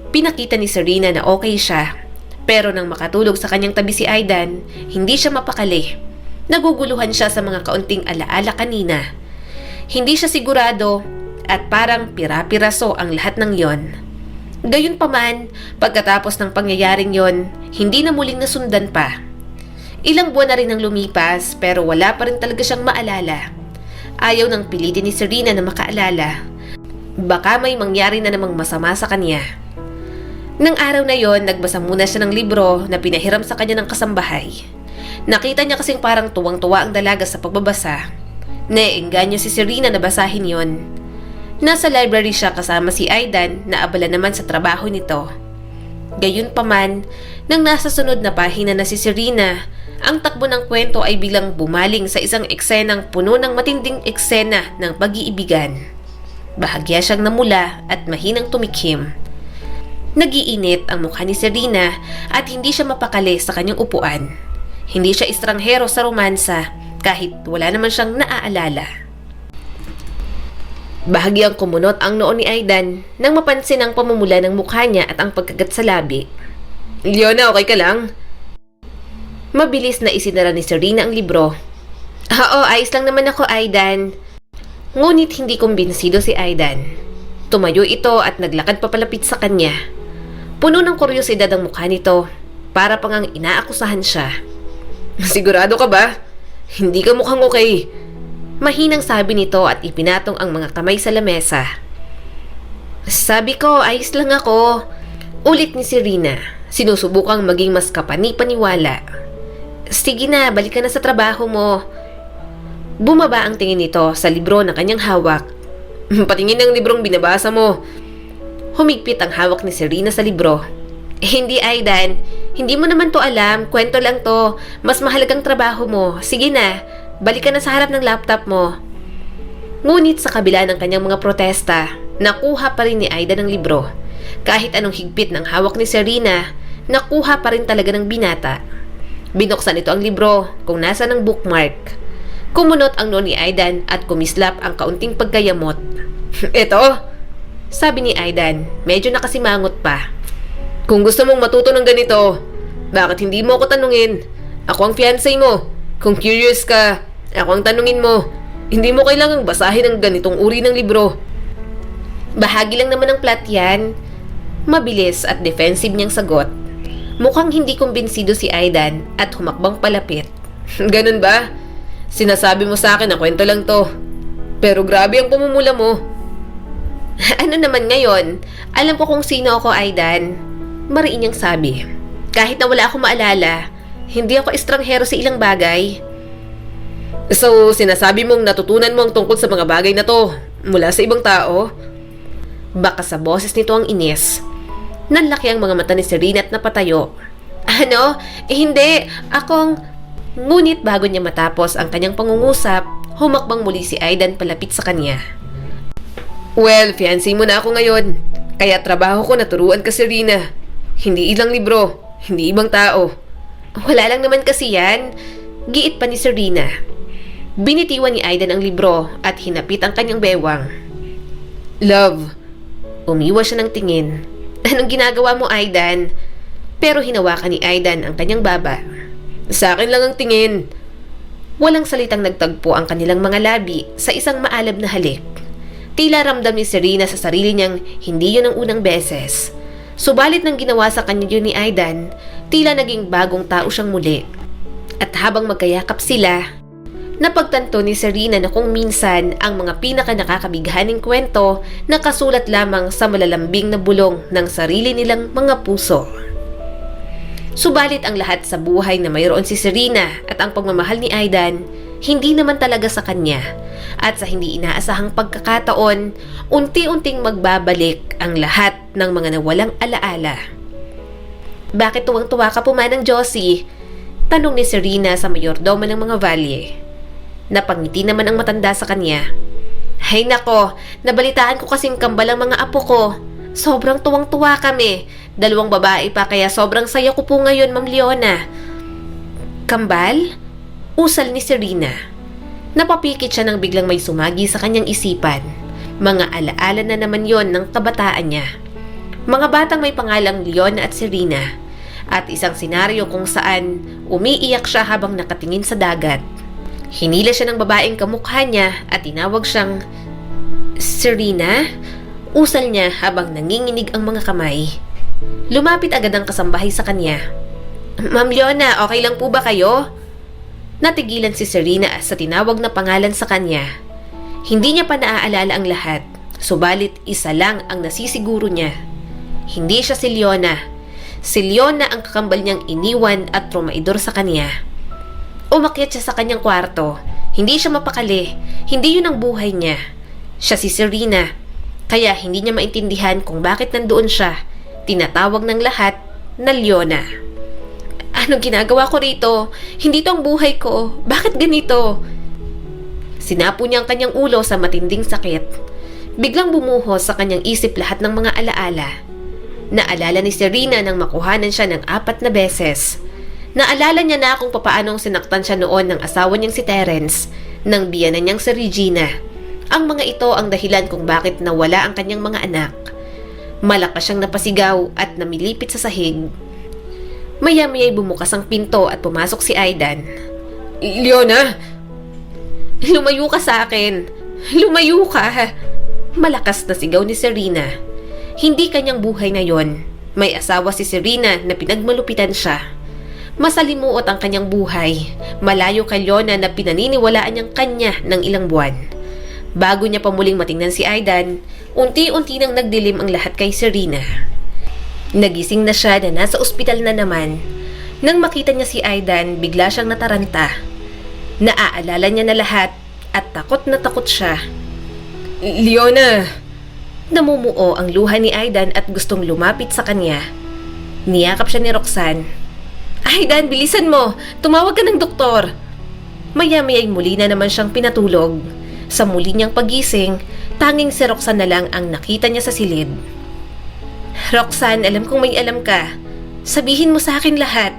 Pinakita ni Serena na okay siya. Pero nang makatulog sa kanyang tabi si Aidan, hindi siya mapakali. Naguguluhan siya sa mga kaunting alaala kanina. Hindi siya sigurado at parang pira-piraso ang lahat ng yon. Gayunpaman, pagkatapos ng pangyayaring yon, hindi na muling nasundan pa. Ilang buwan na rin ang lumipas pero wala pa rin talaga siyang maalala. Ayaw nang pilitin ni Serena na makaalala. Baka may mangyari na namang masama sa kanya. Nang araw na yon, nagbasa muna siya ng libro na pinahiram sa kanya ng kasambahay. Nakita niya kasing parang tuwang-tuwa ang dalaga sa pagbabasa. Naiengganyo si Serena na basahin yon. Nasa library siya kasama si Aidan na abala naman sa trabaho nito. Gayunpaman, nang nasa sunod na pahina na si Serena, ang takbo ng kwento ay biglang bumaling sa isang eksenang puno ng matinding eksena ng pag-iibigan. Bahagya siyang namula at mahinang tumikhim. Nagiinit ang mukha ni Serena at hindi siya mapakali sa kanyang upuan. Hindi siya estranghero sa romansa kahit wala naman siyang naaalala. Bahagyang kumunot ang noo ni Aidan nang mapansin ang pamumula ng mukha niya at ang pagkagat sa labi. Leona, okay ka lang? Mabilis na isinara ni Serena ang libro. Oo, ayos lang naman ako, Aidan. Ngunit hindi kumbinsido si Aidan. Tumayo ito at naglakad papalapit sa kanya. Puno ng kuryosidad ang mukha nito, para pang ang inaakusahan siya. Sigurado ka ba? Hindi ka mukhang okay. Mahinang sabi nito at ipinatong ang mga kamay sa lamesa. Sabi ko, ayos lang ako. Ulit ni Serena, sinusubukang maging mas kapani-paniwala. Sige na, balik ka na sa trabaho mo. Bumaba ang tingin nito sa libro na kanyang hawak. Patingin ng librong binabasa mo. Humigpit ang hawak ni Serena sa libro. Hindi, Aidan. Hindi mo naman to alam. Kwento lang to. Mas mahalagang trabaho mo. Sige na, balik ka na sa harap ng laptop mo. Ngunit sa kabila ng kanyang mga protesta, nakuha pa rin ni Aidan ang libro. Kahit anong higpit ng hawak ni Serena, nakuha pa rin talaga ng binata. Binuksan ito ang libro kung nasa ng bookmark. Kumunot ang noo ni Aidan at kumislap ang kaunting pagkayamot. Eto, sabi ni Aidan, medyo nakasimangot pa. Kung gusto mong matuto ng ganito, Bakit hindi mo ako tanungin? Ako ang fiancé mo. Kung curious ka, ako ang tanungin mo. Hindi mo kailangang basahin ang ganitong uri ng libro. Bahagi lang naman ng plot yan. Mabilis at defensive niyang sagot. Mukhang hindi kumbinsido si Aidan at humakbang palapit. Ganun ba? Sinasabi mo sa akin na kwento lang to. Pero grabe ang pumumula mo. Ano naman ngayon? Alam ko kung sino ako, Aidan. Mariin niyang sabi. Kahit na wala akong maalala, hindi ako estranghero sa ilang bagay. So, sinasabi mong natutunan mo ang tungkol sa mga bagay na to mula sa ibang tao? Baka sa boses nito ang inis. Nanlaki ang mga mata ni Serena at napatayo. Ano? Hindi. Ngunit bago niya matapos ang kanyang pangungusap, humakbang muli si Aidan palapit sa kanya. Well, fiancé mo na ako ngayon. Kaya trabaho ko na turuan ka, Serena. Hindi ilang libro, hindi ibang tao. Wala lang naman kasi yan. Giit pa ni Serena. Binitiwan ni Aidan ang libro at hinapit ang kanyang bewang. Love. Umiwas siya ng tingin. Anong ginagawa mo, Aidan? Pero hinawakan ni Aidan ang kanyang baba. Sa akin lang ang tingin. Walang salitang nagtagpo ang kanilang mga labi sa isang maalab na halik. Tila ramdam ni Serena sa sarili niyang hindi yun ang unang beses. Subalit nang ginawa sa kanya yun ni Aidan, tila naging bagong tao siyang muli. At habang magkayakap sila, napagtanto ni Serena na kung minsan ang mga pinaka-nakakabighaning kwento nakasulat lamang sa malalambing na bulong ng sarili nilang mga puso. Subalit ang lahat sa buhay na mayroon si Serena at ang pagmamahal ni Aidan, hindi naman talaga sa kanya. At sa hindi inaasahang pagkakataon, unti-unting magbabalik ang lahat ng mga nawalang alaala. Bakit tuwang-tuwa ka pumanang Josie? Tanong ni Serena sa mayordomo ng mga valye. Napangiti naman ang matanda sa kanya. Hay nako, nabalitaan ko kasing kambal ang mga apo ko. Sobrang tuwang-tuwa kami. 2 babae pa kaya sobrang saya ko po ngayon, Ma'am Leona. Kambal? Usal ni Serena. Napapikit siya nang biglang may sumagi sa kanyang isipan. Mga alaala na naman yon ng kabataan niya. Mga batang may pangalang Leona at Serena. At isang senaryo kung saan umiiyak siya habang nakatingin sa dagat. Hinila siya ng babaeng kamukha niya at tinawag siyang Serena? Usal niya habang nanginginig ang mga kamay. Lumapit agad ang kasambahay sa kanya. Ma'am Leona, okay lang po ba kayo? Natigilan si Serena sa tinawag na pangalan sa kanya. Hindi niya pa naaalala ang lahat, subalit isa lang ang nasisiguro niya. Hindi siya si Leona. Si Leona ang kakambal niyang iniwan at trumaidor sa kanya. Umakyat siya sa kanyang kwarto. Hindi siya mapakali. Hindi yun ang buhay niya. Siya si Serena. Kaya hindi niya maintindihan kung bakit nandoon siya. Tinatawag ng lahat na Leona. Anong ginagawa ko rito? Hindi to ang buhay ko. Bakit ganito? Sinapo niya ang kanyang ulo sa matinding sakit. Biglang bumuhos sa kanyang isip lahat ng mga alaala. Naalala ni Serena nang makuhanan siya ng 4 na beses. Naalala niya na kung papaanong sinaktan siya noon ng asawa niyang si Terence, ng biyanan niyang si Regina. Ang mga ito ang dahilan kung bakit nawala ang kanyang mga anak. Malakas siyang napasigaw at namilipit sa sahig. Maya-maya'y bumukas ang pinto at pumasok si Aidan. Leona! Lumayo ka sa akin! Lumayo ka! Malakas na sigaw ni Serena. Hindi kanyang buhay ngayon. May asawa si Serena na pinagmalupitan siya. Masalimuot ang kanyang buhay. Malayo kay Leona na pinaniniwalaan niyang kanya ng ilang buwan. Bago niya pa muling matingnan si Aidan, unti-unti nang nagdilim ang lahat kay Serena. Nagising na siya na nasa ospital na naman. Nang makita niya si Aidan, bigla siyang nataranta. Naaalala niya na lahat at takot na takot siya. Leona! Namumuo ang luha ni Aidan at gustong lumapit sa kanya. Niyakap siya ni Roxanne. Aidan, bilisan mo! Tumawag ka ng doktor! Maya-maya'y muli na naman siyang pinatulog. Sa muli niyang pagising, tanging si Roxanne na lang ang nakita niya sa silid. Roxanne, alam kong may alam ka. Sabihin mo sa akin lahat.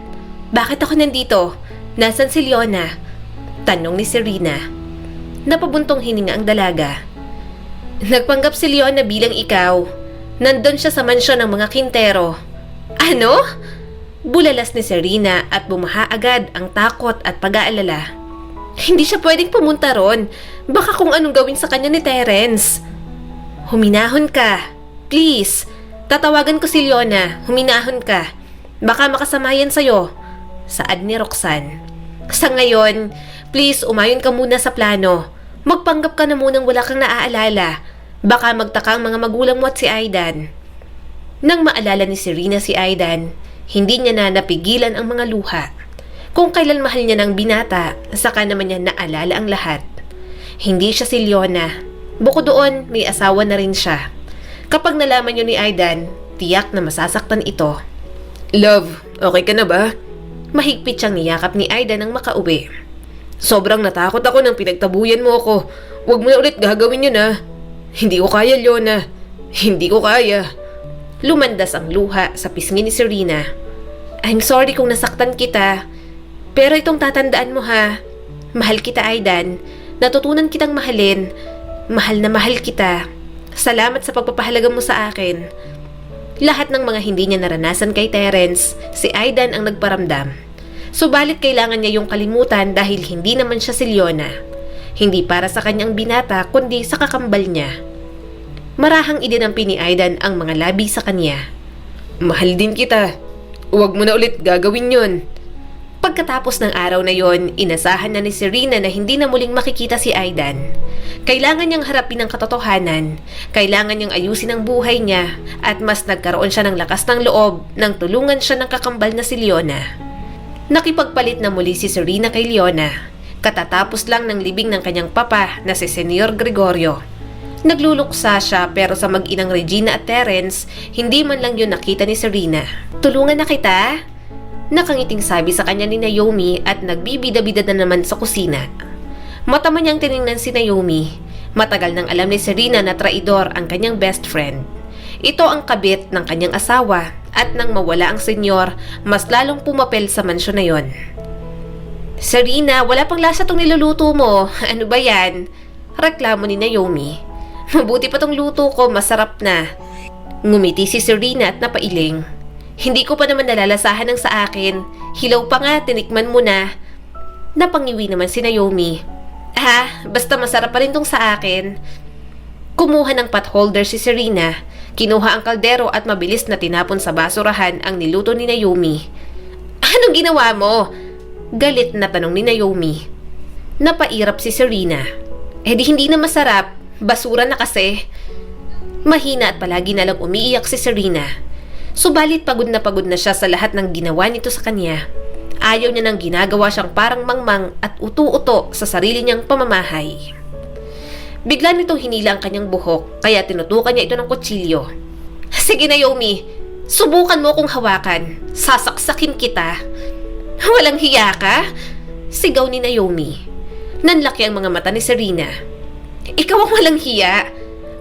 Bakit ako nandito? Nasaan si Leona? Tanong ni Serena. Napabuntong hininga ang dalaga. Nagpanggap si Leona bilang ikaw. Nandun siya sa mansyon ng mga Quintero. Ano? Bulalas ni Serena at bumaha agad ang takot at pag-aalala. Hindi siya pwedeng pumunta ron. Baka kung anong gawin sa kanya ni Terence. Huminahon ka. Please. Tatawagan ko si Leona. Huminahon ka. Baka makasama yan sa'yo. Saad ni Roxanne. Sa ngayon, please umayon ka muna sa plano. Magpanggap ka na munang wala kang naaalala. Baka magtaka ang mga magulang mo at si Aidan. Nang maalala ni Serena si Aidan, hindi niya na napigilan ang mga luha. Kung kailan mahal niya ng binata, saka naman niya naalala ang lahat. Hindi siya si Leona. Bukod doon, may asawa na rin siya. Kapag nalaman niyo ni Aidan, tiyak na masasaktan ito. Love, okay ka na ba? Mahigpit siyang niyakap ni Aidan nang makauwi. Sobrang natakot ako nang pinagtabuyan mo ako. Huwag mo na ulit gagawin yun ah. Hindi ko kaya, Leona. Hindi ko kaya. Lumandas ang luha sa pisngi ni Serena. I'm sorry kung nasaktan kita. Pero itong tatandaan mo ha. Mahal kita, Aidan. Natutunan kitang mahalin. Mahal na mahal kita. Salamat sa pagpapahalaga mo sa akin. Lahat ng mga hindi niya naranasan kay Terence, si Aidan ang nagparamdam. Subalit kailangan niya yung kalimutan dahil hindi naman siya si Leona. Hindi para sa kanyang binata kundi sa kakambal niya. Marahang idinampi ni Aidan ang mga labi sa kanya. Mahal din kita. Huwag mo na ulit gagawin yun. Pagkatapos ng araw na yon, inasahan na ni Serena na hindi na muling makikita si Aidan. Kailangan niyang harapin ang katotohanan, kailangan niyang ayusin ang buhay niya, at mas nagkaroon siya ng lakas ng loob nang tulungan siya ng kakambal na si Leona. Nakipagpalit na muli si Serena kay Leona. Katatapos lang ng libing ng kanyang papa na si Senyor Gregorio. Nagluluksa siya pero sa mag-inang Regina at Terence, hindi man lang yun nakita ni Serena. Tulungan na kita? Nakangiting sabi sa kanya ni Naomi at nagbibida-bida na naman sa kusina. Matama niyang tiningnan si Naomi. Matagal nang alam ni Serena na traidor ang kanyang best friend. Ito ang kabit ng kanyang asawa at nang mawala ang senyor, mas lalong pumapel sa mansyon na yon. Serena, wala pang lasa tong niluluto mo. Ano ba yan? Reklamo ni Naomi. Mabuti pa tong luto ko, masarap na. Ngumiti si Serena at napailing. Hindi ko pa naman nalalasahan ng sa akin. Hilaw pa nga, tinikman mo na. Napangiwi naman si Naomi. Basta masarap pa rin tong sa akin. Kumuha ng pot holder si Serena. Kinuha ang kaldero at mabilis na tinapon sa basurahan ang niluto ni Naomi. Anong ginawa mo? Galit na tanong ni Naomi. Napairap si Serena. Di hindi na masarap. Basura na kasi. Mahina at palagi na lang umiiyak si Serena. Subalit pagod na siya sa lahat ng ginawa nito sa kanya. Ayaw niya nang ginagawa siyang parang mangmang at utu-uto sa sarili niyang pamamahay. Bigla nitong hinila ang kanyang buhok kaya tinutukan niya ito ng kutsilyo. Sige Naomi, subukan mo akong hawakan. Sasaksakin kita. Walang hiya ka? Sigaw ni Naomi. Nanlaki ang mga mata ni Serena. Ikaw ang walang hiya?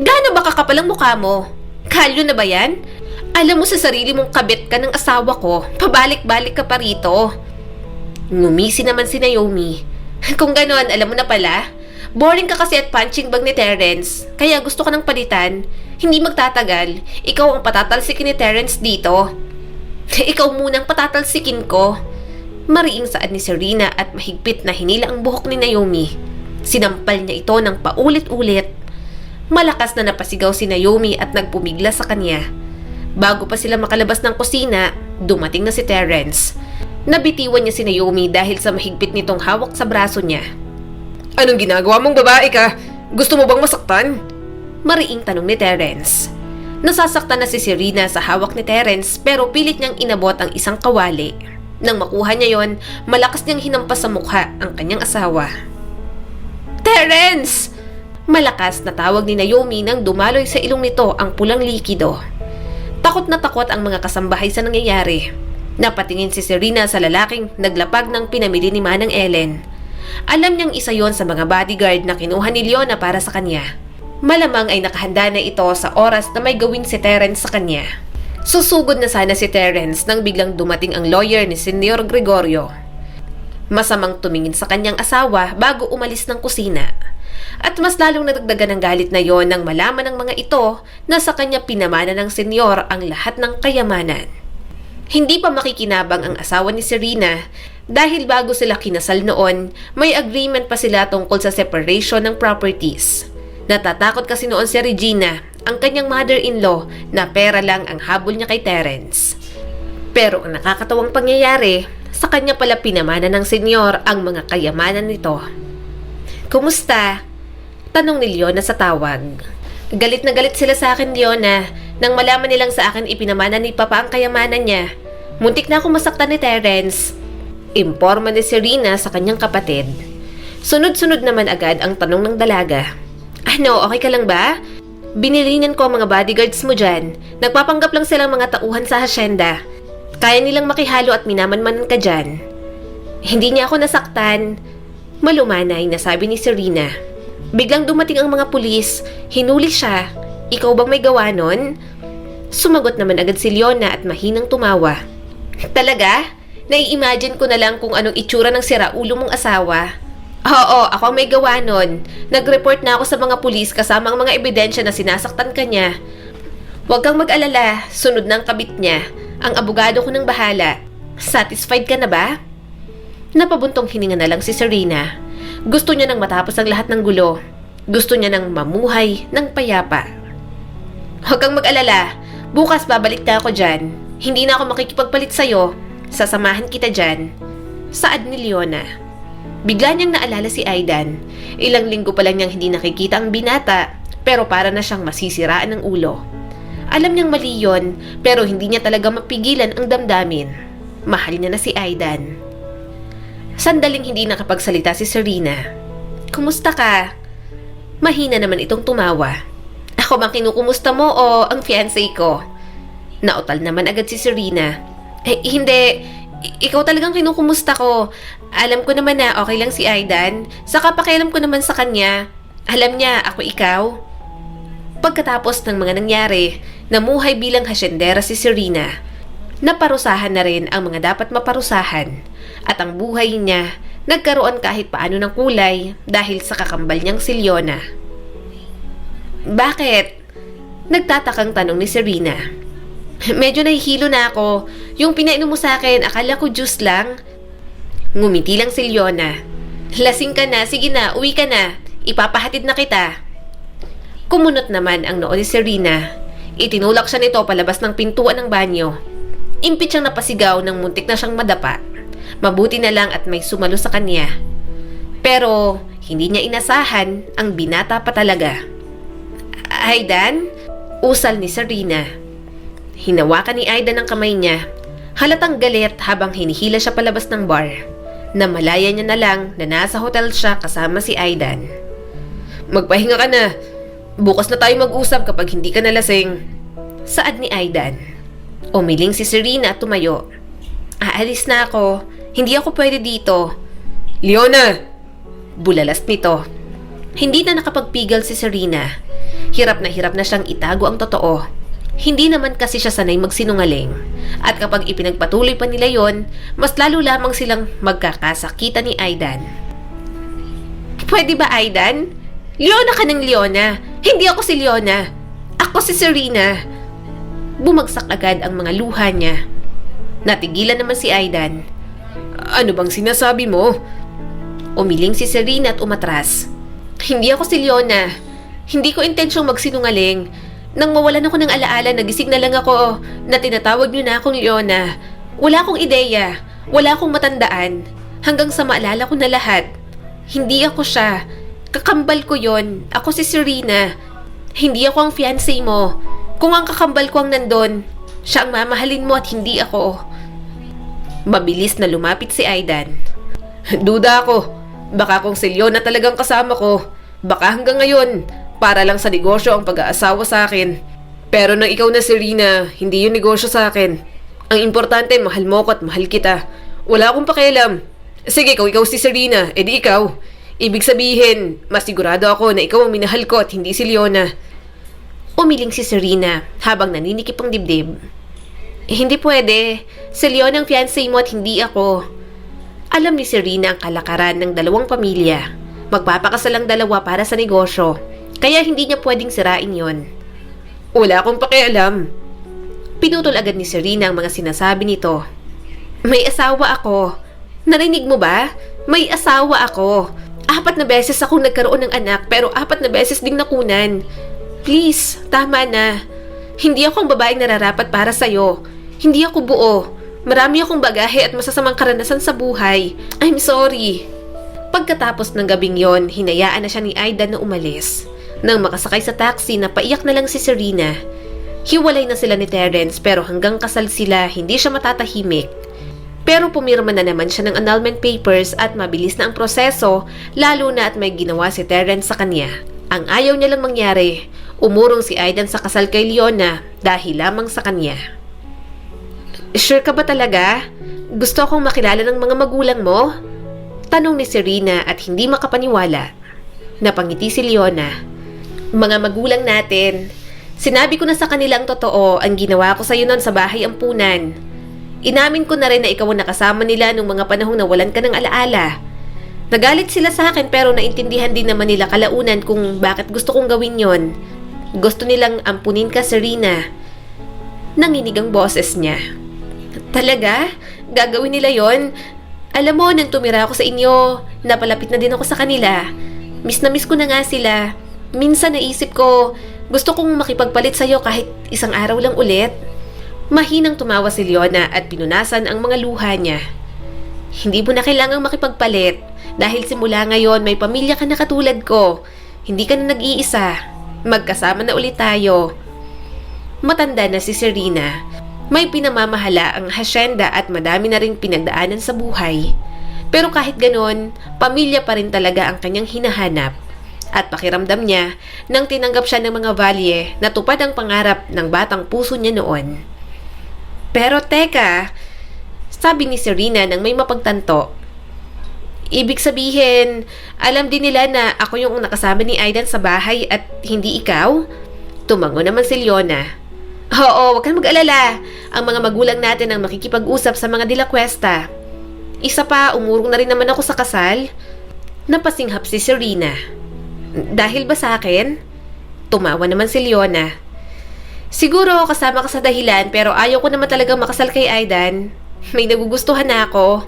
Gaano ba kakapal ang mukha mo? Kalyo na ba yan? Alam mo sa sarili mong kabit ka ng asawa ko, pabalik-balik ka pa rito. Ngumisi naman si Naomi. Kung gano'n, alam mo na pala, boring ka kasi at punching bag ni Terence, kaya gusto ka ng palitan. Hindi magtatagal, ikaw ang patatalsikin ni Terence dito. Ikaw munang patatalsikin ko. Mariing saad ni Serena at mahigpit na hinila ang buhok ni Naomi. Sinampal niya ito ng paulit-ulit. Malakas na napasigaw si Naomi at nagpumigla sa kanya. Bago pa sila makalabas ng kusina, dumating na si Terence. Nabitiwan niya si Naomi dahil sa mahigpit nitong hawak sa braso niya. Anong ginagawa mong babae ka? Gusto mo bang masaktan? Mariing tanong ni Terence. Nasasaktan na si Serena sa hawak ni Terence pero pilit niyang inabot ang isang kawali. Nang makuha niya yon, malakas niyang hinampas sa mukha ang kanyang asawa. Terence! Malakas na tawag ni Naomi nang dumaloy sa ilong nito ang pulang likido. Takot na takot ang mga kasambahay sa nangyayari. Napatingin si Serena sa lalaking naglapag ng pinamili ni Manang Ellen. Alam niyang isa yon sa mga bodyguard na kinuha ni Leona para sa kanya. Malamang ay nakahanda na ito sa oras na may gawin si Terence sa kanya. Susugod na sana si Terence nang biglang dumating ang lawyer ni Senyor Gregorio. Masamang tumingin sa kanyang asawa bago umalis ng kusina. At mas lalong nadagdagan ng galit na yon nang malaman ng mga ito na sa kanya pinamana ng senyor ang lahat ng kayamanan. Hindi pa makikinabang ang asawa ni Serena dahil bago sila kinasal noon, may agreement pa sila tungkol sa separation ng properties. Natatakot kasi noon si Regina, ang kanyang mother-in-law, na pera lang ang habol niya kay Terence. Pero ang nakakatawang pangyayari, sa kanya pala pinamana ng senyor ang mga kayamanan nito. "Kumusta?" tanong ni Leona sa tawag. "Galit na galit sila sa akin, Leona, nang malaman nilang sa akin ipinamana ni Papa ang kayamanan niya. Muntik na akong masaktan ni Terence." Imporma ni Serena sa kanyang kapatid. Sunod-sunod naman agad ang tanong ng dalaga. "Ano, okay ka lang ba? Binilinan ko ang mga bodyguards mo dyan. Nagpapanggap lang silang mga tauhan sa hasyenda. Kaya nilang makihalo at minamanmanan ka dyan." "Hindi niya ako nasaktan." Malumanay na sabi ni Serena. "Biglang dumating ang mga pulis. Hinuli siya. Ikaw bang may gawa nun?" Sumagot naman agad si Leona at mahinang tumawa. "Talaga? Nai-imagine ko na lang kung anong itsura ng siraulo mong asawa." "Oo, ako ang may gawa nun. Nag-report na ako sa mga pulis kasama ang mga ebidensya na sinasaktan ka niya." "Huwag kang mag-alala, sunod na ang kabit niya. Ang abogado ko nang bahala. Satisfied ka na ba?" Napabuntong hininga na lang si Serena. Gusto niya nang matapos ang lahat ng gulo. Gusto niya nang mamuhay ng payapa. "Huwag kang mag-alala. Bukas babalik na ako dyan. Hindi na ako makikipagpalit sa'yo. Sasamahan kita dyan." Saad ni Leona. Bigla niyang naalala si Aidan. Ilang linggo pa lang niyang hindi nakikita ang binata, pero para na siyang masisiraan ng ulo. Alam niyang mali yun, pero hindi niya talaga mapigilan ang damdamin. Mahal niya na si Aidan. Sandaling hindi nakapagsalita si Serena. "Kumusta ka?" Mahina naman itong tumawa. "Ako bang kinukumusta mo o ang fiancé ko?" Nautal naman agad si Serena. Hindi. Ikaw talagang kinukumusta ko. Alam ko naman na okay lang si Aidan. Saka pakialam ko naman sa kanya. Alam niya ako ikaw." Pagkatapos ng mga nangyari, namuhay bilang hasyendera si Serena. Naparusahan na rin ang mga dapat maparusahan. At ang buhay niya, nagkaroon kahit paano ng kulay dahil sa kakambal niyang si Leona. "Bakit?" nagtatakang tanong ni Serena. "Medyo nahihilo na ako. Yung pinainom mo sa akin, akala ko juice lang." Ngumiti lang si Leona. "Lasing ka na, sige na, uwi ka na. Ipapahatid na kita." Kumunot naman ang noo ni Serena. Itinulak siya nito palabas ng pintuan ng banyo. Impit siyang napasigaw nang muntik na siyang madapa. Mabuti na lang at may sumalo sa kanya. Pero hindi niya inasahan, ang binata pa talaga. "Aidan?" usal ni Serena. Hinawakan ni Aidan ang kamay niya. Halatang galit habang hinihila siya palabas ng bar. Namalaya niya na lang na nasa hotel siya kasama si Aidan. "Magpahinga ka na. Bukas na tayo mag-usap kapag hindi ka nalasing." Saad ni Aidan. Umiling si Serena at tumayo. "Aalis na ako. Hindi ako pwede dito." "Leona!" bulalas nito. Hindi na nakapagpigil si Serena. Hirap na siyang itago ang totoo. Hindi naman kasi siya sanay magsinungaling. At kapag ipinagpatuloy pa nila yon, mas lalo lamang silang magkakasakitan ni Aidan. "Pwede ba, Aidan? Leona ka ng Leona. Hindi ako si Leona. Ako si Serena." Bumagsak agad ang mga luha niya. Natigilan naman si Aidan. "Ano bang sinasabi mo?" Umiling si Serena at umatras. "Hindi ako si Leona. Hindi ko intensyong magsinungaling. Nang mawalan ako ng alaala, nagising na lang ako na tinatawag niyo na akong Leona. Wala akong ideya. Wala akong matandaan. Hanggang sa maalala ko na lahat. Hindi ako siya. Kakambal ko yon. Ako si Serena. Hindi ako ang fiancé mo. Kung ang kakambal ko ang nandun, siya ang mamahalin mo at hindi ako." Mabilis na lumapit si Aidan. "Duda ako. Baka kung si Leona talagang kasama ko, baka hanggang ngayon, para lang sa negosyo ang pag-aasawa sa akin. Pero nang ikaw na, Serena, hindi yung negosyo sa akin. Ang importante, mahal mo ko at mahal kita. Wala akong pakialam. Sige, kung ikaw si Serena, edi ikaw. Ibig sabihin, mas sigurado ako na ikaw ang minahal ko at hindi si Leona." Umiling si Serena habang naninikip ang dibdib. "Hindi pwede. Si Leona ang fiancé mo at hindi ako." Alam ni Serena ang kalakaran ng dalawang pamilya. Magpapakasal ang dalawa para sa negosyo. Kaya hindi niya pwedeng sirain yon. "Wala akong pakialam." Pinutol agad ni Serena ang mga sinasabi nito. May asawa ako. Narinig mo ba? May asawa ako. 4 na beses akong nagkaroon ng anak pero 4 na beses ding nakunan. Please, tama na. Hindi ako ang babaeng nararapat para sa'yo. Hindi ako buo. Marami akong bagahe at masasamang karanasan sa buhay. I'm sorry. Pagkatapos ng gabing yon, hinayaan na siya ni Aidan na umalis. Nang makasakay sa taxi, napaiyak na lang si Serena. Hiwalay na sila ni Terence pero hanggang kasal sila, hindi siya matatahimik. Pero pumirma na naman siya ng annulment papers at mabilis na ang proseso, lalo na at may ginawa si Terence sa kanya. Ang ayaw niya lang mangyari, umurong si Aidan sa kasal kay Leona dahil lamang sa kanya. Sure ka ba talaga? Gusto akong makilala ng mga magulang mo? Tanong ni Serena at hindi makapaniwala. Napangiti si Leona. Mga magulang natin, sinabi ko na sa kanilang totoo ang ginawa ko sa iyo noon sa bahay ampunan. Inamin ko na rin na ikaw ang nakasama nila nung mga panahong nawalan ka ng alaala. Nagalit sila sa akin pero naintindihan din naman nila kalaunan kung bakit gusto kong gawin yon. Gusto nilang ampunin ka, Serena. Nanginig ang boses niya. Talaga? Gagawin nila yon? Alam mo, nang tumira ako sa inyo, napalapit na din ako sa kanila. Miss na miss ko na nga sila. Minsan naisip ko, gusto kong makipagpalit sa'yo kahit isang araw lang ulit. Mahinang tumawa si Leona at pinunasan ang mga luha niya. Hindi mo na kailangang makipagpalit dahil simula ngayon may pamilya ka na katulad ko. Hindi ka na nag-iisa. Magkasama na ulit tayo. Matanda na si Serena. May pinamamahala ang hasyenda at madami na ring pinagdaanan sa buhay. Pero kahit ganon, pamilya pa rin talaga ang kanyang hinahanap. At pakiramdam niya nang tinanggap siya ng mga valye na tupad ang pangarap ng batang puso niya noon. Pero teka, sabi ni Serena nang may mapagtanto. Ibig sabihin, alam din nila na ako yung nakasama ni Aidan sa bahay at hindi ikaw? Tumango naman si Leona. Oo, wag kang mag-alala. Ang mga magulang natin ang makikipag-usap sa mga De La Cuesta. Isa pa, umurong na rin naman ako sa kasal. Napasinghap si Serena. Dahil ba sa akin? Tumawa naman si Leona. Siguro kasama ka sa dahilan pero ayaw ko naman talagang makasal kay Aidan. May nagugustuhan na ako.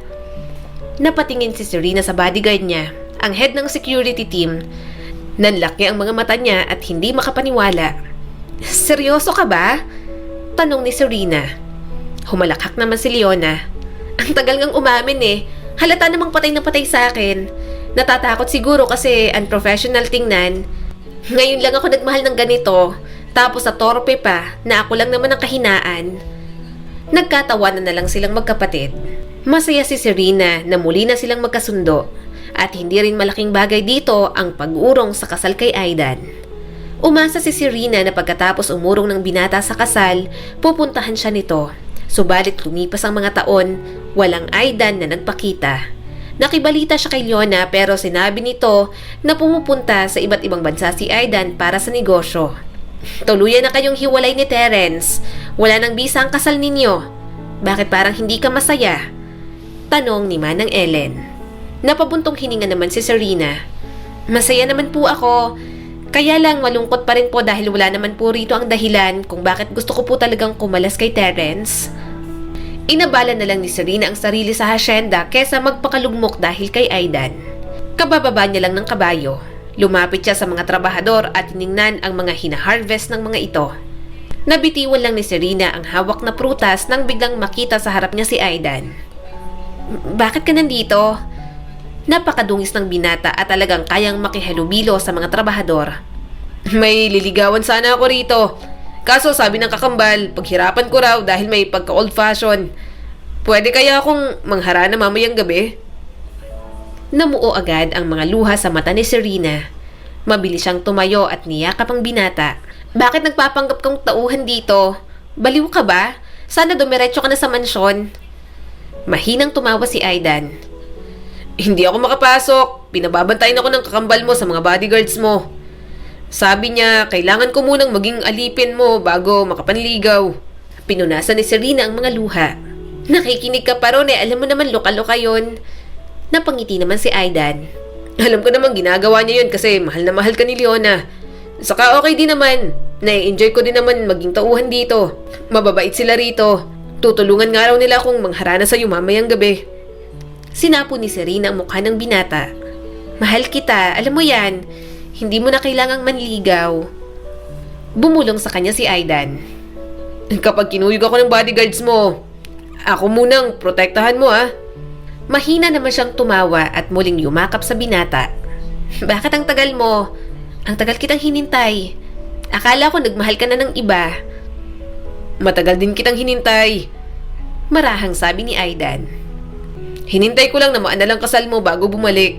Napatingin si Serena sa bodyguard niya, ang head ng security team. Nanlaki ang mga mata niya at hindi makapaniwala. Seryoso ka ba? Tanong ni Serena. Humalakhak naman si Leona. Ang tagal ngang umamin eh. Halata namang patay na patay sa akin. Natatakot siguro kasi unprofessional tingnan. Ngayon lang ako nagmahal ng ganito. Tapos sa torpe pa na ako lang naman ang kahinaan. Nagkatawanan na lang silang magkapatid. Masaya si Serena na muli na silang magkasundo. At hindi rin malaking bagay dito ang pag-urong sa kasal kay Aidan. Umasa si Serena na pagkatapos umurong ng binata sa kasal, pupuntahan siya nito. Subalit lumipas ang mga taon, walang Aidan na nagpakita. Nakibalita siya kay Leona pero sinabi nito na pumupunta sa iba't ibang bansa si Aidan para sa negosyo. Tuluyan na kayong hiwalay ni Terence. Wala nang bisa ang kasal ninyo. Bakit parang hindi ka masaya? Tanong ni Manang Ellen. Napabuntong hininga naman si Serena. Masaya naman po ako. Kaya lang malungkot pa rin po dahil wala naman po rito ang dahilan kung bakit gusto ko po talagang kumalas kay Terence. Inabala na lang ni Serena ang sarili sa hasyenda kesa magpakalugmok dahil kay Aidan. Kabababa niya lang ng kabayo. Lumapit siya sa mga trabahador at tiningnan ang mga hinaharvest ng mga ito. Nabitiwan lang ni Serena ang hawak na prutas nang biglang makita sa harap niya si Aidan. Bakit ka nandito? Napakadungis ng binata at talagang kayang makihalubilo sa mga trabahador. May liligawan sana ako rito. Kaso sabi ng kakambal, paghirapan ko raw dahil may pagka-old fashion. Pwede kaya akong mangharana mamayang gabi? Namuo agad ang mga luha sa mata ni Serena. Mabilis siyang tumayo at niyakap ang binata. Bakit nagpapanggap kang tauhan dito? Baliw ka ba? Sana dumiretso ka na sa mansyon. Mahinang tumawa si Aidan. Hindi ako makapasok. Pinababantayan ako ng kakambal mo sa mga bodyguards mo. Sabi niya, kailangan ko munang maging alipin mo bago makapanligaw. Pinunasan ni Serena ang mga luha. Nakikinig ka pa ron eh, alam mo naman loka-loka yun. Napangiti naman si Aidan. Alam ko naman ginagawa niya yun kasi mahal na mahal ka ni Leona. Saka okay din naman. Nai-enjoy ko din naman maging tauhan dito. Mababait sila rito. Tutulungan nga raw nila akong mangharana sa'yo mamayang gabi. Sinapo ni Serena ang mukha ng binata. Mahal kita, alam mo yan. Hindi mo na kailangang manligaw. Bumulong sa kanya si Aidan. Kapag kinuyog ako ng bodyguards mo, ako munang protektahan mo ah. Mahina naman siyang tumawa at muling yumakap sa binata. Bakit ang tagal mo? Ang tagal kitang hinintay. Akala ko nagmahal ka na ng iba. Matagal din kitang hinintay. Marahang sabi ni Aidan. Hinintay ko lang na maanalang kasal mo bago bumalik.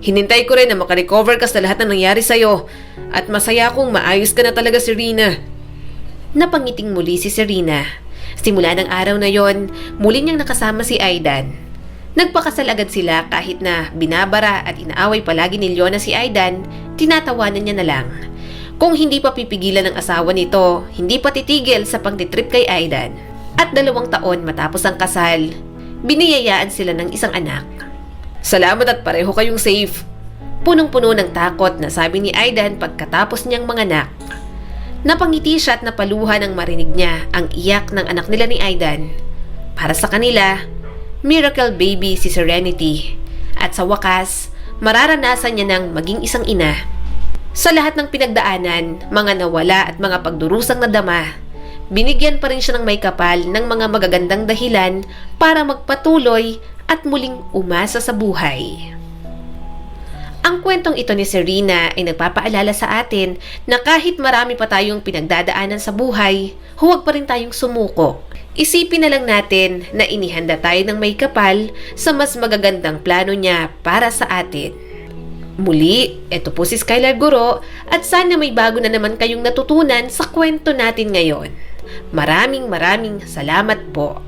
Hinintay ko rin na makarecover ka sa lahat ng nangyari sa'yo. At masaya akong maayos ka na talaga, Serena. Napangiting muli si Serena. Simula ng araw na yon, muli niyang nakasama si Aidan. Nagpakasal agad sila kahit na binabara at inaaway palagi ni Leona si Aidan, tinatawanan niya na lang. Kung hindi pa pipigilan ng asawa nito, hindi pa titigil sa pagtitrip kay Aidan. At 2 taon matapos ang kasal, biniyayaan sila ng isang anak. Salamat at pareho kayong safe. Punong-puno ng takot na sabi ni Aidan pagkatapos niyang manganak. Napangiti siya at napaluha nang marinig niya ang iyak ng anak nila ni Aidan. Para sa kanila, miracle baby si Serenity. At sa wakas, mararanasan niya ng maging isang ina. Sa lahat ng pinagdaanan, mga nawala at mga pagdurusang nadama, binigyan pa rin siya ng may kapal ng mga magagandang dahilan para magpatuloy at muling umasa sa buhay. Ang kwentong ito ni Serena ay nagpapaalala sa atin na kahit marami pa tayong pinagdadaanan sa buhay, huwag pa rin tayong sumuko. Isipin na lang natin na inihanda tayo ng may kapal sa mas magagandang plano niya para sa atin. Muli, ito po si Skylar Guro at sana may bago na naman kayong natutunan sa kwento natin ngayon. Maraming salamat po.